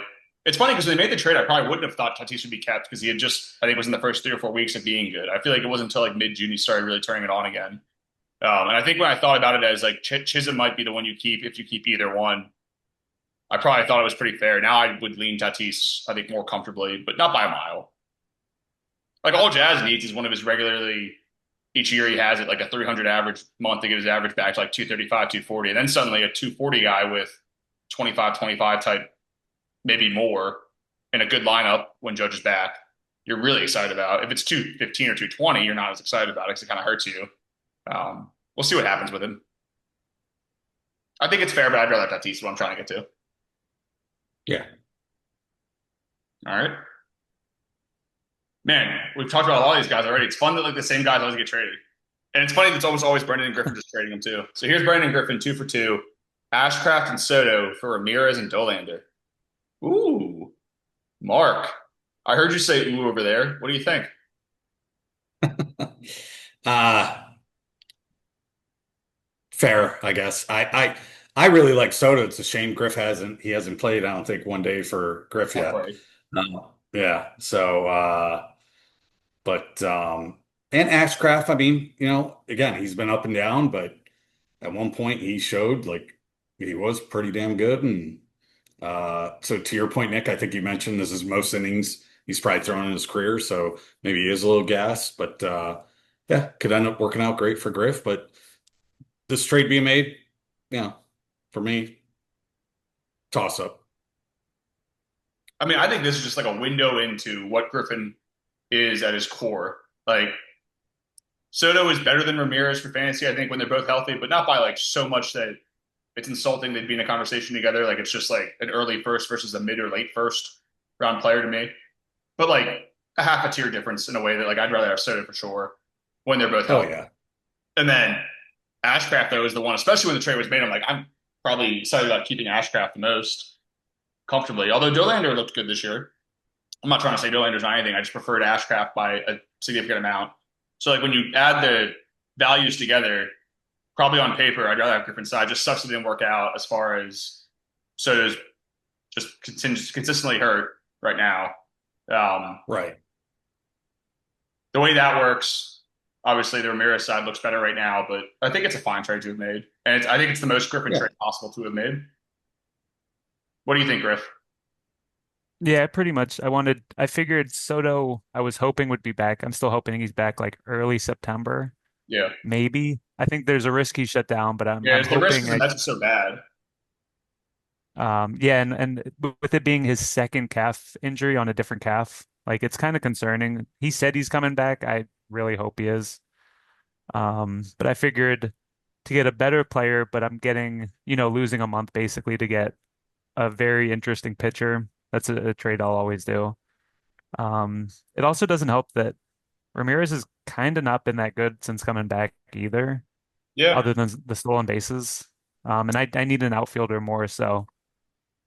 it's funny because when they made the trade, I probably wouldn't have thought Tatis would be kept because he had just, I think, was in the first 3 or 4 weeks of being good. I feel like it wasn't until like mid-June he started really turning it on again. And I think when I thought about it as like Chisholm might be the one you keep if you keep either one, I probably thought it was pretty fair. Now I would lean Tatis, I think, more comfortably, but not by a mile. Like all Jazz needs is one of his regularly each year he has it like a 300 average month to get his average back to like 235, 240, and then suddenly a 240 guy with 25, 25 type, maybe more, in a good lineup when Judge is back. You're really excited about. If it's 215 or 220, you're not as excited about it because it kind of hurts you. We'll see what happens with him. I think it's fair, but I'd rather have Tatis. What I'm trying to get to. Yeah. All right, man. We've talked about all these guys already. It's fun that like the same guys always get traded, and it's funny that it's almost always Brendan and Griffin just trading them too. So here's Brendan Griffin 2 for 2, Ashcraft and Soto for Ramirez and Dolander. Ooh, Mark. I heard you say ooh over there. What do you think? Uh Fair, I guess. I really like Soto. It's a shame Griff hasn't played, I don't think, one day for Griff Can't yet. play. Yeah. So but and Ashcraft, I mean, again, he's been up and down, but at one point he showed like he was pretty damn good. And so to your point, Nick, I think you mentioned this is most innings he's probably thrown in his career, so maybe he is a little gassed, but yeah, could end up working out great for Griff. But this trade being made, yeah, for me, toss up. I mean, I think this is just like a window into what Griffin is at his core. Like Soto is better than Ramirez for fantasy, I think, when they're both healthy, but not by like so much that it's insulting they'd be in a conversation together. Like it's just like an early first versus a mid or late first round player to me. But like a half a tier difference in a way that like I'd rather have Soto for sure when they're both Oh healthy. yeah. And then Ashcraft though is the one, especially when the trade was made. I'm probably excited about keeping Ashcraft the most comfortably. Although Dollander looked good this year. I'm not trying to say Dollander's not anything. I just preferred Ashcraft by a significant amount. So like when you add the values together, probably on paper, I'd rather have Griffin side. Just sucks it didn't work out as far as Soto's just consistently hurt right now. Um, Right. the way that works, obviously the Ramirez side looks better right now, but I think it's a fine trade to have made, and I think it's the most Griffin Yeah. trade possible to have made. What do you think, Griff? Yeah, pretty much. I figured Soto, I was hoping would be back. I'm still hoping he's back like early September, Yeah, maybe. I think there's a risk he's shut down, but I'm yeah. I'm It's the risk hoping because the Mets is so bad. yeah, and with it being his second calf injury on a different calf, like it's kind of concerning. He said he's coming back. I really hope he is. But I figured to get a better player, but I'm getting, losing a month basically to get a very interesting pitcher. That's a trade I'll always do. It also doesn't help that Ramirez has kind of not been that good since coming back either, Yeah, other than the stolen bases. And I need an outfielder more, so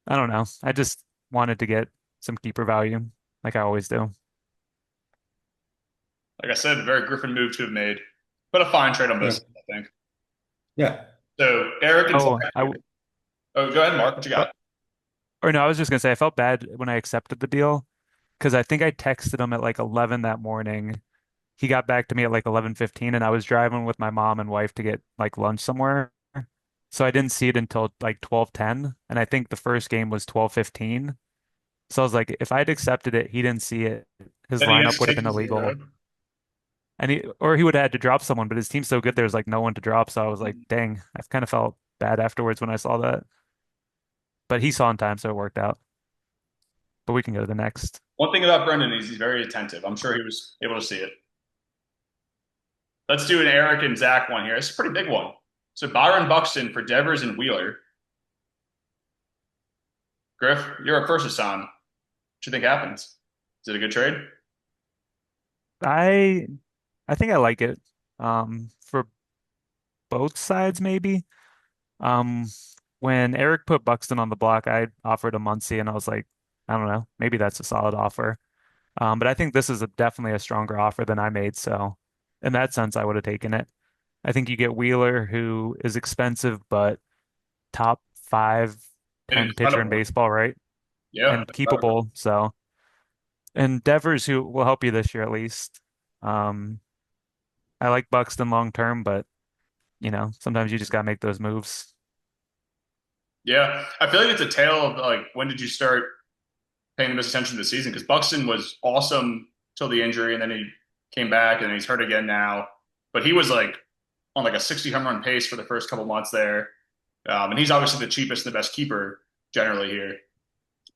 I don't know. I just wanted to get some keeper value, like I always do. like I said, very Griffin move to have made, but a fine trade on both Yeah. sides, I think. Yeah. So Eric and Oh, Zach. Oh, go ahead, Mark. What you uh, got? or no, I was just gonna say I felt bad when I accepted the deal because I think I texted him at like 11 that morning. He got back to me at like 11:15, and I was driving with my mom and wife to get like lunch somewhere. So I didn't see it until like 12:10, and I think the first game was 12:15. So I was like, if I'd accepted it, he didn't see it. His Then he has lineup to would have take been his illegal. And he would have had to drop someone, but his team's so good there's like no one to drop. So I was like, dang, I kind of felt bad afterwards when I saw that. But he saw in time, so it worked out. But we can go to the next. One thing about Brendan is he's very attentive. I'm sure he was able to see it. Let's do an Eric and Zach one here. It's a pretty big one. So Byron Buxton for Devers and Wheeler. Griff, you're a first Hassan. What do you think happens? Is it a good trade? I I think I like it. For both sides, maybe. Um, when Eric put Buxton on the block, I offered a Muncy, and I was like, I don't know, maybe that's a solid offer. But I think this is definitely a stronger offer than I made. So in that sense, I would have taken it. I think you get Wheeler, who is expensive but top five, And 10 pitcher in incredible. baseball, right? Yeah, And incredible. keepable. So, and Devers, who will help you this year at least. Um, I like Buxton long term, but sometimes you just gotta make those moves. Yeah, I feel like it's a tale of like when did you start paying the most attention to the season? Because Buxton was awesome till the injury, and then he came back, and he's hurt again now. But he was like on like a 60 home run pace for the first couple months there, and he's obviously the cheapest and the best keeper generally here.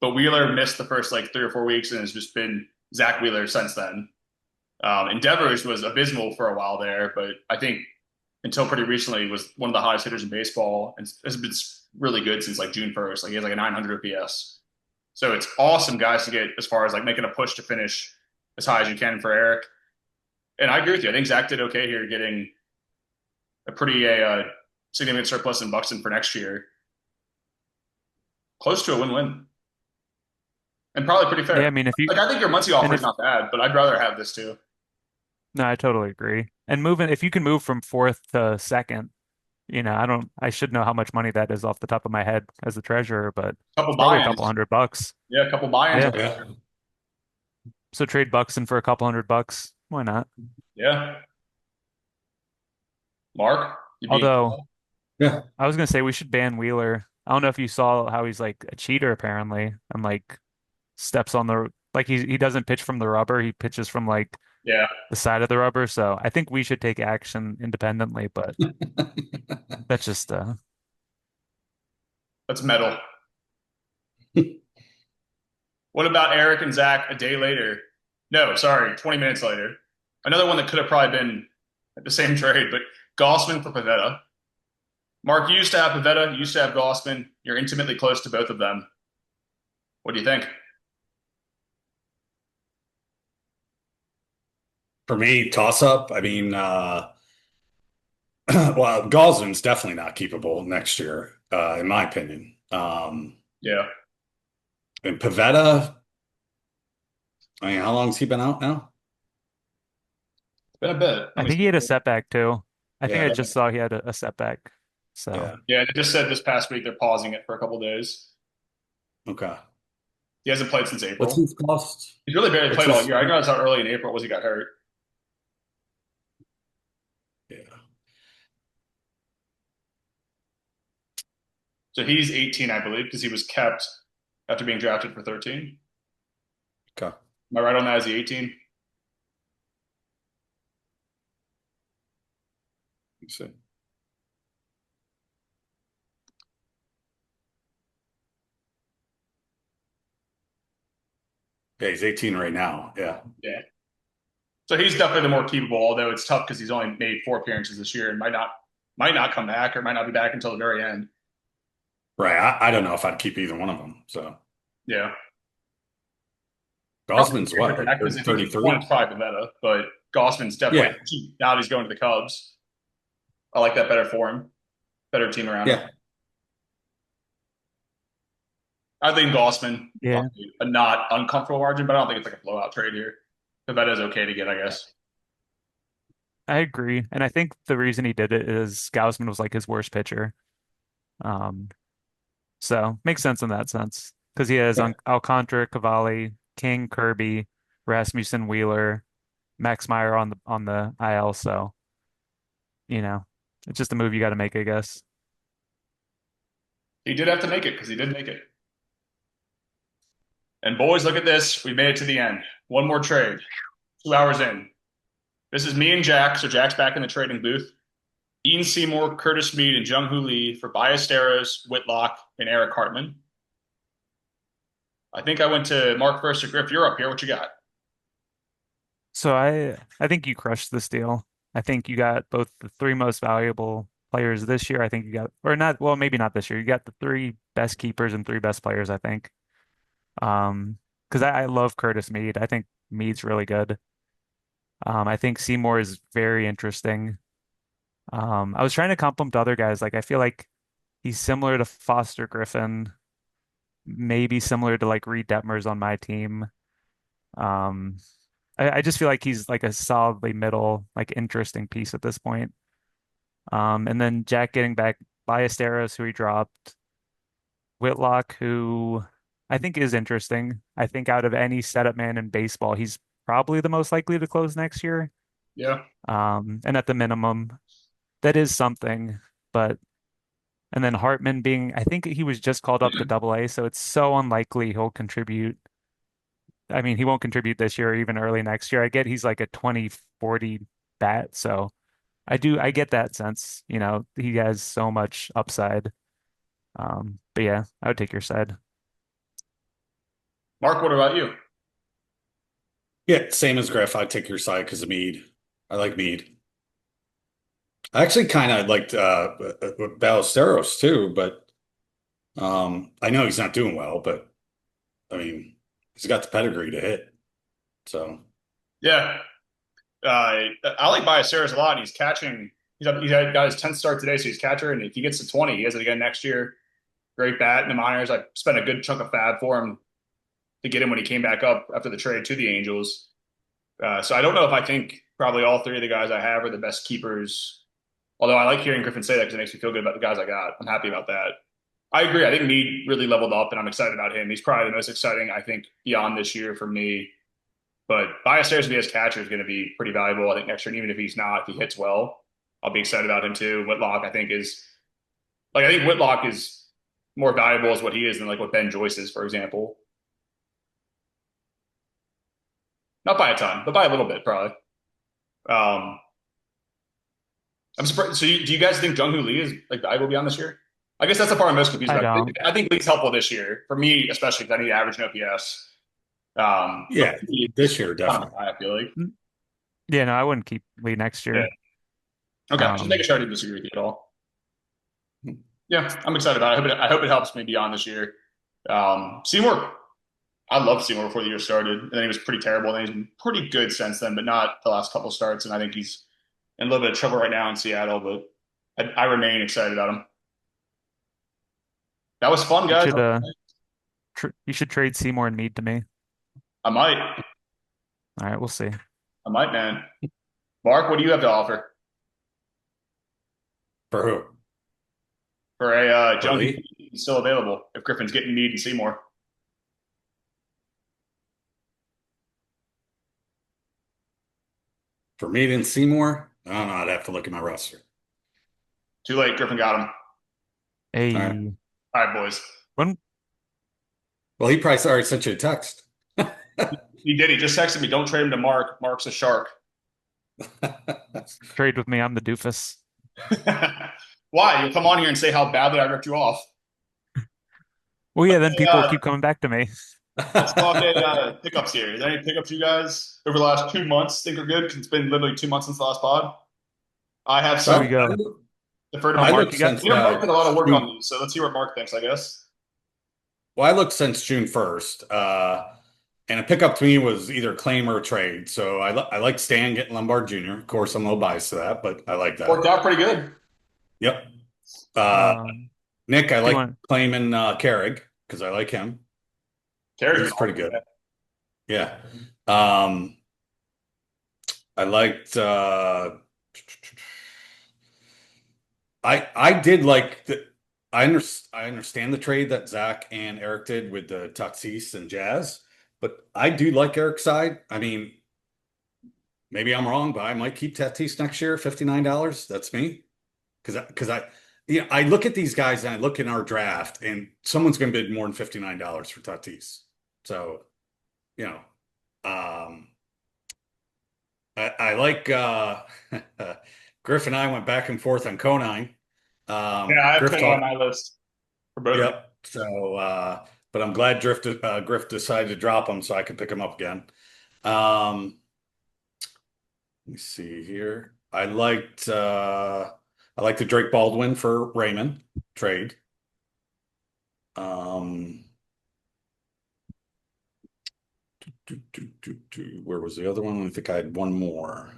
But Wheeler missed the first like 3 or 4 weeks, and has just been Zach Wheeler since then. And Devers was abysmal for a while there, but I think until pretty recently was one of the hottest hitters in baseball and has been really good since like June 1st. Like he has like a 900 OPS. So it's awesome, guys, to get as far as like making a push to finish as high as you can for Eric. And I agree with you. I think Zach did okay here, getting a pretty significant surplus in Buxton for next year, close to a win-win, and probably pretty Yeah, I fair. mean, if you Like I think your Muncie offer and is if not bad, but I'd rather have this too. no, I totally agree. And moving, if you can move from fourth to second, I should know how much money that is off the top of my head as the treasurer, but A couple it's probably a couple buy-ins, $100. yeah, a couple buy-ins. Yeah. Yeah. So trade Buxton for a couple $100. Why not? Yeah, Mark, you'd be Although Yeah. I was gonna say we should ban Wheeler. I don't know if you saw how he's like a cheater apparently and like steps on the like he doesn't pitch from the rubber, he pitches from like yeah, the side of the rubber. So I think we should take action independently, but that's just that's metal. What about Eric and Zach a day later? No, sorry, 20 minutes later. Another one that could have probably been the same trade, but Gossman for Pavetta. Mark, you used to have Pavetta, you used to have Gossman. You're intimately close to both of them. What do you think? For me, toss up. I mean, well, Gosman's definitely not keepable next year, in my opinion. Yeah, And Pavetta, I mean, how long's he been out now? it's been a bit. Let I me think he see. had a setback too. I think I Yeah, just saw he had a setback. So yeah. Yeah, they just said this past week they're pausing it for a couple of days. Okay. He hasn't played since What's April. his cost? He's really barely What's played all his? year. I realized how early in April was he got hurt. Yeah. So he's 18, I believe, because he was kept after being drafted for 13. Okay. Am I right on that? Is he 18? Let's see. Yeah, he's 18 right now. Yeah. Yeah. So he's definitely the more keepable, although it's tough because he's only made 4 appearances this year and might not come back or might not be back until the very end. Right. I don't know if I'd keep either one of them. So Yeah. Probably Gosman's for what, like that because if you keep one, 33? it's probably Pavetta, but Gossman's definitely Yeah. cheap now that he's going to the Cubs. I like that better for him, better team around him. Yeah. I think Gossman yeah, a not uncomfortable margin, but I don't think it's like a blowout trade here. Pavetta's okay to get, I guess. I agree. And I think the reason he did it is Gausman was like his worst pitcher. Um, so makes sense in that sense because he has Yeah. Alcantara, Cavalli, King, Kirby, Rasmussen, Wheeler, Max Meyer on the IL. So you know, it's just a move you got to make, I guess. He did have to make it because he did make it. And boys, look at this. We made it to the end. One more trade. 2 hours in. This is me and Jack. So Jack's back in the trading booth. Ian Seymour, Curtis Mead, and Jung Hoo Lee for Ballesteros, Whitlock, and Eric Hartman. I think I went to Mark first or Griff. You're up here. What you got? So I think you crushed this deal. I think you got both the three most valuable players this year. I think you got, or not, well, maybe not this year. You got the three best keepers and three best players, I think. Because I love Curtis Mead. I think Mead's really good. I think Seymour is very interesting. I was trying to compliment other guys. Like I feel like he's similar to Foster Griffin, maybe similar to like Reed Detmers on my team. Um, I just feel like he's like a solidly middle, like interesting piece at this point. And then Jack getting back Ballesteros, who he dropped, Whitlock, who I think is interesting. I think out of any setup man in baseball, he's probably the most likely to close next year. Yeah. And at the minimum, that is something. But and then Hartman being, I think he was just called up to Double A, so it's so unlikely he'll contribute. I mean, he won't contribute this year or even early next year. I get he's like a 2040 bat, so I get that sense. He has so much upside. But yeah, I would take your side. Mark, what about you? Yeah, same as Griff. I'd take your side because of Mead. I like Mead. I actually kind of liked Ballesteros too, but I know he's not doing well, but I mean, he's got the pedigree to hit. So Yeah. I like Ballesteros a lot. He's catching. Got his 10th start today, so he's catcher. And if he gets to 20, he has it again next year. Great bat in the minors. I spent a good chunk of fab for him to get him when he came back up after the trade to the Angels. So I don't know if I think probably all three of the guys I have are the best keepers. Although I like hearing Griffin say that because it makes me feel good about the guys I got. I'm happy about that. I agree. I think Mead really leveled up, and I'm excited about him. He's probably the most exciting, I think, beyond this year for me. But Ballesteros, if he has catcher, is going to be pretty valuable, I think, next year. And even if he's not, if he hits well, I'll be excited about him too. Whitlock, I think, is like, I think Whitlock is more valuable as what he is than like what Ben Joyce is, for example. Not by a ton, but by a little bit, probably. Um, I'm surprised. So, do you guys think Jung Hoo Lee is like valuable beyond this year? I guess that's the part I'm most confused I about. don't. I think Lee's helpful this year for me, especially because I need average and OPS. But yeah, this year definitely. I feel like, Mm, Yeah, no, I wouldn't keep Lee next yeah. year. Okay, just making Um, sure I didn't disagree with you at all. Yeah, I'm excited about it. I hope it helps me beyond this year. Seymour, I loved Seymour before the year started, and then he was pretty terrible. And he's been pretty good since then, but not the last couple starts. And I think he's in a little bit of trouble right now in Seattle, but I remain excited about him. That was fun, you guys. should you should trade Seymour and Mead to me. I might. All right, we'll see. I might, man. Mark, what do you have to offer For who? for a For Jung Lee? He's still available if Griffin's getting Mead and Seymour? For me and Seymour? I don't know. I'd have to look at my roster. Too late. Griffin got him. All right. Hey, All right, boys. when Well, he probably already sent you a text. He did. He just texted me. Don't trade him to Mark. Mark's a shark. trade with me, I'm the doofus. Why? You'll come on here and say how badly I ripped you off. Well, yeah, then people Uh, keep coming back to me. let's talk pickups here. Is there any pickups you guys over the last 2 months think are good? 'Cause it's been literally 2 months since the last pod. I have Here we some. I, go. Defer to I Mark. looked You got since Mark did a lot of work on June. these, so let's see what Mark thinks, I guess. Well, I looked since June 1st. And a pickup to me was either claim or a trade. So I like Stan getting Lombard Jr. Of course, I'm a little biased to that, but I like Worked that. out pretty good. Yep. Uh, um, Nick, I do you like want claiming Carrig because I like him. Carey's been He's pretty awesome. good. Yeah. Um, I liked I did like the I understand the trade that Zach and Eric did with the Tatis and Jazz, but I do like Eric's side. I mean, maybe I'm wrong, but I might keep Tatis next year, $59. That's me. I look at these guys and I look in our draft and someone's going to bid more than $59 for Tatis. So, you know, um, I like Griff and I went back and forth on Conine. Yeah, I have Griff Cole on talked, my list for both of you. yep. So, but I'm glad Griff decided to drop him so I could pick him up again. Um, let me see here. I liked the Drake Baldwin for Raymond trade. Um, where was the other one? I think I had one more.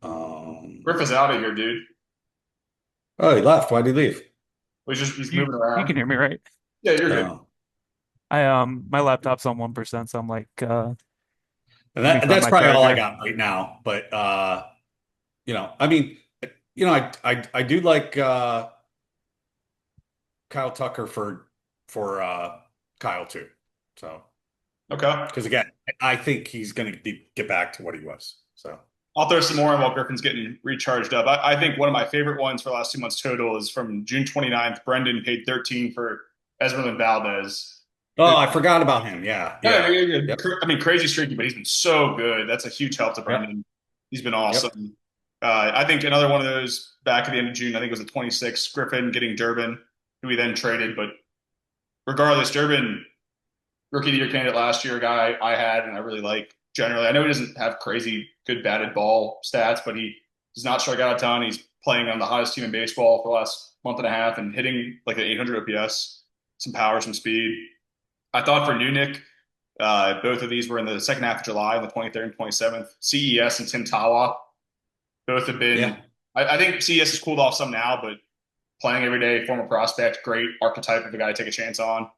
Griff is out of here, dude. Oh, he left. Why'd he leave? He's you moving you can around. hear me, right? Yeah, you're good. Oh. My laptop's on 1%, so I'm like, And let me find that's my probably all I charger. got right now. But I mean, I do like Kyle Tucker for Kyle too. So Okay. because again, I think he's going to get back to what he was. So I'll throw some more in while Griffin's getting recharged up. I think one of my favorite ones for the last 2 months total is from June 29th. Brendan paid 13 for Esmeralda Valdez. oh, I forgot about him. Yeah, Yeah, yeah, yep, I mean, crazy streaky, but he's been so good. That's a huge help to yep, Brendan. He's been yep. awesome. I think another one of those back at the end of June, I think it was the 26th, Griffin getting Durbin, who he then traded. But regardless, Durbin, rookie of the year candidate last year, a guy I had and I really like generally. I know he doesn't have crazy good batted ball stats, but he does not strike out a ton. He's playing on the hottest team in baseball for the last month and a half and hitting like an 800 OPS, some power, some speed. I thought for Newnick, both of these were in the second half of July, the 23rd and 27th. CES and Tim Tawa both have been. Yeah. I think CES has cooled off some now, but playing every day, former prospect, great archetype of a guy to take a chance on.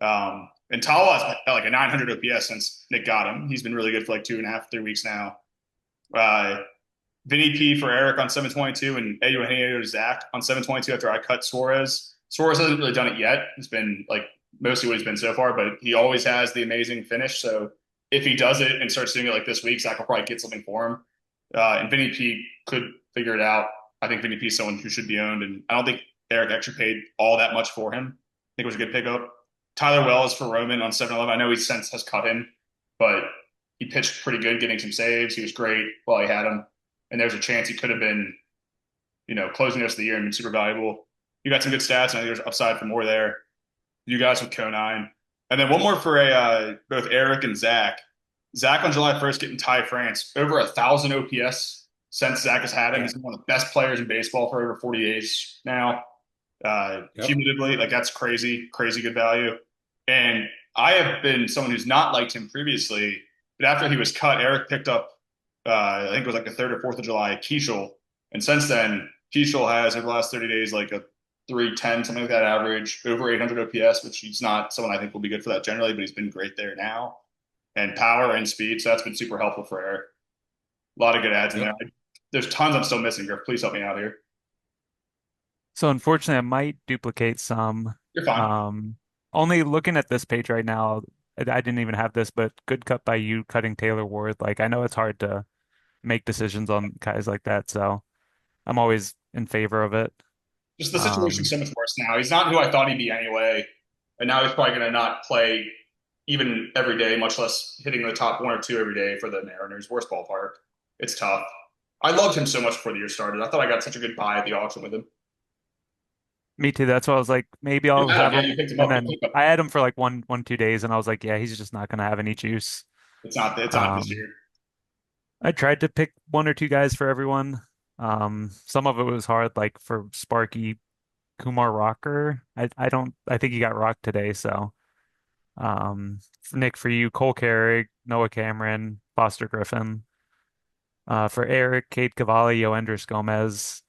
And Tawa's had like a 900 OPS since Nick got him. He's been really good for like 2.5, 3 weeks now. Uh, Vinny P for Eric on 722 and Eugenio to Zach on 722 after I cut Suarez. Suarez hasn't really done it yet. It's been like mostly what he's been so far, but he always has the amazing finish. So if he does it and starts doing it like this week, Zach will probably get something for him. And Vinny P could figure it out. I think Vinny P is someone who should be owned, and I don't think Eric actually paid all that much for him. I think it was a good pickup. Tyler Wells for Roman on 7-11. I know he since has cut him, but he pitched pretty good, getting some saves. He was great while he had him. And there's a chance he could have been, closing the rest of the year and been super valuable. You got some good stats, and I think there's upside for more there. You guys with Conine. And then one more for both Eric and Zach. Zach on July 1st getting Ty France over 1,000 OPS since Zach has had him. Yeah. He's one of the best players in baseball for over 40 days now. Yep. Cumulatively, like that's crazy, crazy good value. And I have been someone who's not liked him previously, but after he was cut, Eric picked up, I think it was like the 3rd or 4th of July, Keishel. And since then, Keishel has over the last 30 days like a 310, something like that average, over 800 OPS, which he's not someone I think will be good for that generally, but he's been great there now. And power and speed, so that's been super helpful for Eric. A lot of good ads in there. Yep. There's tons I'm still missing, Griff. Please help me out here. So unfortunately, I might duplicate some. You're fine. Um, Only looking at this page right now, I didn't even have this, but good cut by you cutting Taylor Ward. Like I know it's hard to make decisions on guys like that, so I'm always in favor of it. Just the situation's Um, so much worse now. He's not who I thought he'd be anyway. And now he's probably going to not play even every day, much less hitting the top one or two every day for the Mariners. Worst ballpark. It's tough. I loved him so much before the year started. I thought I got such a good buy at the auction with him. Me too. That's why I was like, maybe I'll have Yeah, you him. picked him And up. Good then pickup. I had him for like 1, 2 days, and I was like, yeah, he's just not gonna have any juice. It's not this Um, year. I tried to pick 1 or 2 guys for everyone. Some of it was hard, like for Sparky Kumar Rocker. I think he got rocked today. So, for Nick, for you, Cole Carrick, Noah Cameron, Foster Griffin. For Eric, Cade Cavalli, Yoendris Gomez.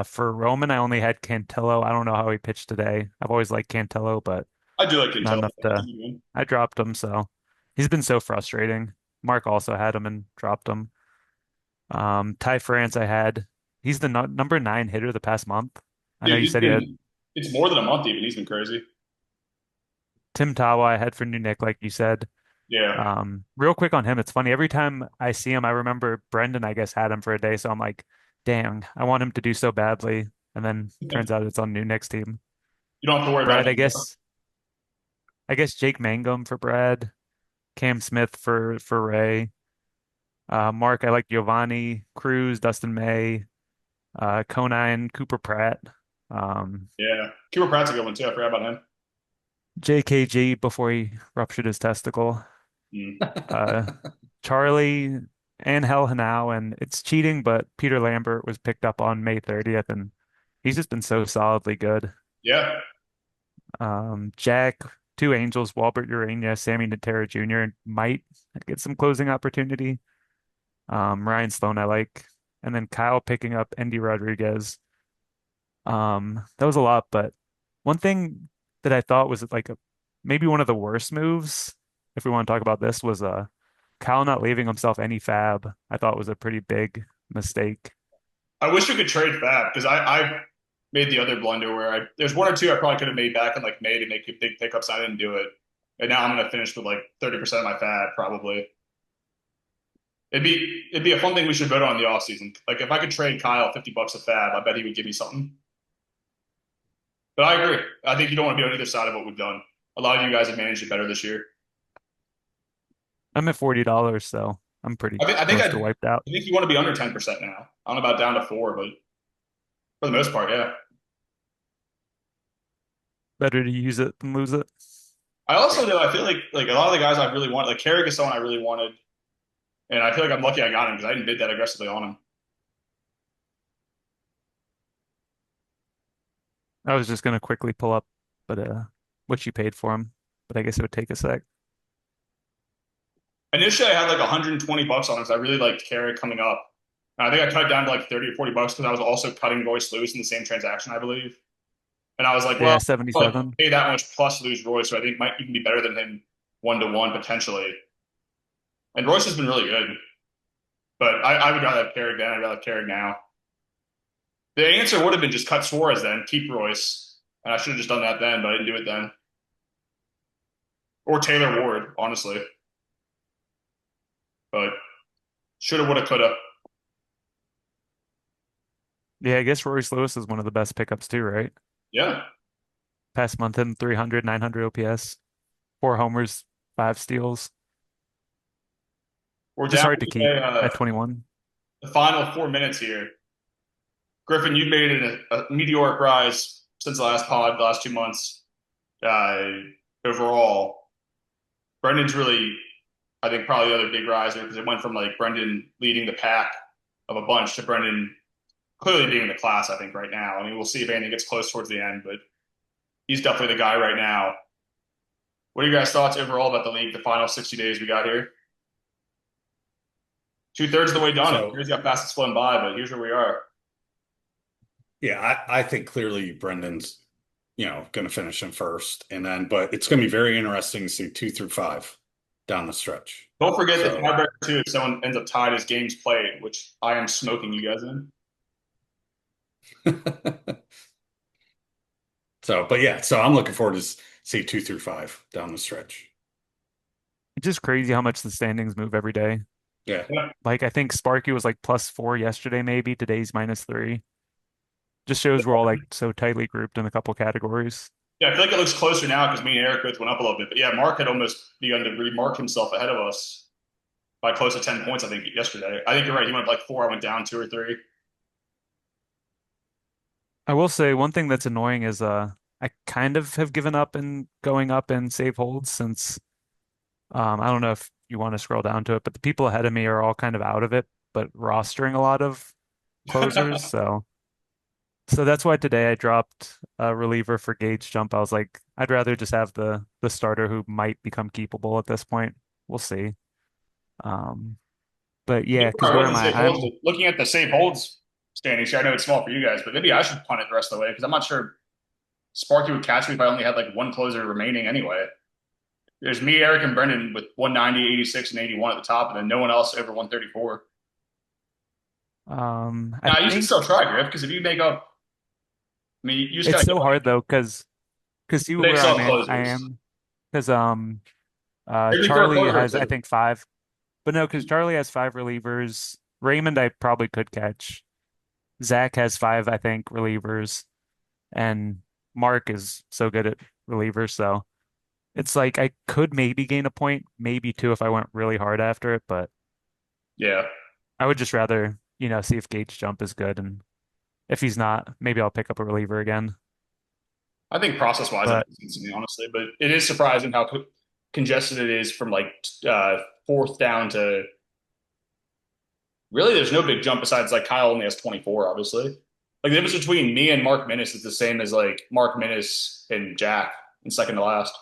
For Roman, I only had Cantillo. I don't know how he pitched today. I've always liked Cantillo, but I do like not Quintel. enough to. I dropped him, so he's been so frustrating. Mark also had him and dropped him. Ty France, I had. He's the no number 9 hitter the past month. I know Dude, you he's said he had been, it's more than a month even. He's been crazy. Tim Tawa. I had for New Nick, like you said. Yeah. Real quick on him, it's funny. Every time I see him, I remember Brendan, I guess, had him for a day. So I'm like, dang, I want him to do so badly. And then turns out it's on New Nick's team. You don't have to worry about Brad, it anymore. I guess Jake Mangum for Brad, Cam Smith for Ray. Mark, I like Giovanni, Cruz, Dustin May, Conine, Cooper Pratt, um, Yeah. Cooper Pratt's a good one too. I forgot about him. JKG before he ruptured his testicle, Mm. uh, Charlie, and Hel Hanau, and it's cheating, but Peter Lambert was picked up on May 30th, and he's just been so solidly good. Yeah. Jack, two Angels, Walbert Urania, Sammy Natera Jr. might get some closing opportunity. Ryan Sloan, I like. And then Kyle picking up Andy Rodriguez. That was a lot, but one thing that I thought was like maybe one of the worst moves, if we want to talk about this, was Kyle not leaving himself any fab. I thought was a pretty big mistake. I wish we could trade Fab because I made the other blunder where there's one or two I probably could have made back in like May to make big pickups. I didn't do it, and now I'm gonna finish with like 30% of my Fab probably. It'd be a fun thing we should vote on in the off season. Like if I could trade Kyle $50 a Fab, I bet he would give me something. But I agree. I think you don't want to be on either side of what we've done. A lot of you guys have managed it better this year. I'm at $40, so I'm pretty close to wiped out. I think you want to be under 10% now. I don't know about down to 4, but for the most part, yeah. Better to use it than lose it. I also Yeah. though I feel like a lot of the guys I really want, like Carrick is someone I really wanted, and I feel like I'm lucky I got him because I didn't bid that aggressively on him. I was just gonna quickly pull up, but what you paid for him, but I guess it would take a sec. Initially, I had like 120 bucks on him because I really liked Carrick coming up. And I think I cut it down to like 30 or 40 bucks because I was also cutting Royce Lewis in the same transaction, I believe. And I was like, Yeah, well, like 77. pay that much plus lose Royce, so I think might even be better than him 1-to-1 potentially. And Royce has been really good, but I would rather have Carrick then. I'd rather have Carrick now. The answer would have been just cut Suarez then, keep Royce, and I should have just done that then, but I didn't do it then. Or Taylor Ward, honestly, but shoulda, woulda, coulda. Yeah, I guess Royce Lewis is one of the best pickups too, right? Yeah, Past month in 300, 900 OPS, 4 homers, 5 steals. we're Just down hard to keep to at 21. the final 4 minutes here. Griffin, you made it a meteoric rise since the last pod, the last 2 months. Uh, Overall, Brendan's really, I think, probably the other big riser because it went from like Brendan leading the pack of a bunch to Brendan clearly being the class, I think, right now. I mean, we'll see if anything gets close towards the end, but he's definitely the guy right now. What are your guys' thoughts overall about the league, the final 60 days we got here? Two-thirds of the way done. It's So crazy how fast it's flown by, but here's where we are. yeah, I think clearly Brendan's, going to finish in first, and then, but it's going to be very interesting to see 2 through 5 down the stretch. Don't forget the So, tiebreaker, too, if someone ends up tied as games played, which I am smoking you guys in. but yeah, so I'm looking forward to see 2 through 5 down the stretch. It's just crazy how much the standings move every day. Yeah. Yeah. Like I think Sparky was like +4 yesterday, maybe. Today's -3. Just shows we're all like so tightly grouped in a couple categories. Yeah, I feel like it looks closer now because me and Eric both went up a little bit. But yeah, Mark had almost begun to remark himself ahead of us by close to 10 points, I think, yesterday. I think you're right. He went up like 4. I went down 2 or 3. I will say one thing that's annoying is I kind of have given up in going up in save holds since I don't know if you want to scroll down to it, but the people ahead of me are all kind of out of it, but rostering a lot of closers. So that's why today I dropped a reliever for Gage jump. I was like, I'd rather just have the starter who might become keepable at this point. We'll see. Um, but yeah, because I where am wasn't I? save holds. Looking at the save holds standings here, I know it's small for you guys, but maybe I should punt it the rest of the way because I'm not sure Sparky would catch me if I only had like one closer remaining anyway. There's me, Eric, and Brendan with 190, 86, and 81 at the top, and then no one else over 134. I Now, you should think still try, Griff, because if you make up, I mean, you just got it's to get so hard like though, because see big where sell I closers. am, because Maybe throw a Charlie closer or has I two. think 5, but no, because Charlie has 5 relievers. Raymond I probably could catch. Zach has 5, I think, relievers, and Mark is so good at relievers, so it's like I could maybe gain a point, maybe 2 if I went really hard after it, but Yeah. I would just rather, see if Gage jump is good, and if he's not, maybe I'll pick up a reliever again. I think process wise, it But makes sense to me, honestly, but it is surprising how congested it is from like fourth down to really there's no big jump besides like Kyle only has 24, obviously. Like the difference between me and Mark Minnis is the same as like Mark Minnis and Jack in second to last.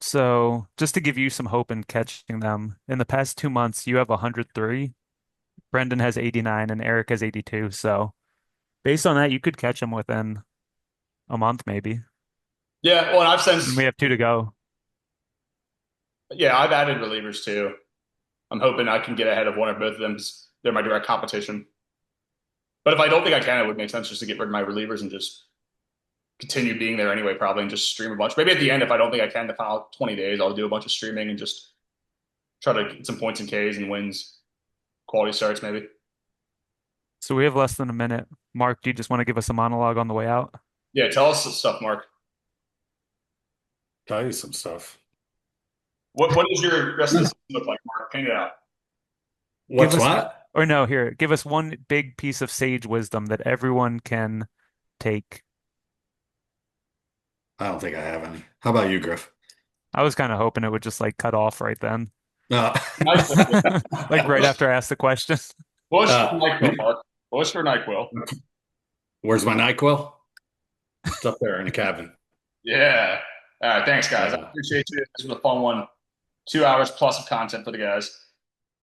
so just to give you some hope in catching them, in the past 2 months, you have 103, Brendan has 89, and Eric has 82. So based on that, you could catch them within a month, maybe. Yeah, well, and I've And we since have 2 to go. yeah, I've added relievers too. I'm hoping I can get ahead of one or both of them 'cause they're my direct competition. But if I don't think I can, it would make sense just to get rid of my relievers and just continue being there anyway, probably, and just stream a bunch. Maybe at the end, if I don't think I can the final 20 days, I'll do a bunch of streaming and just try to get some points and Ks and wins, quality starts, maybe. So we have less than a minute. Mark, do you just want to give us a monologue on the way out? Yeah, tell us the stuff, Mark. Tell you some stuff. What does your rest of the season look like, Mark? Paint it out. Give What's us, what? or no, here, give us one big piece of sage wisdom that everyone can take. I don't think I have any. How about you, Griff? I was kind of hoping it would just like cut off right then. Uh, Like right after I asked the question. Bush for uh, NyQuil, Mark. Bush for NyQuil. where's my NyQuil? It's up there in the cabin. Yeah. All right. Thanks, guys. I Uh, appreciate you. This was a fun one. 2 hours plus of content for the guys.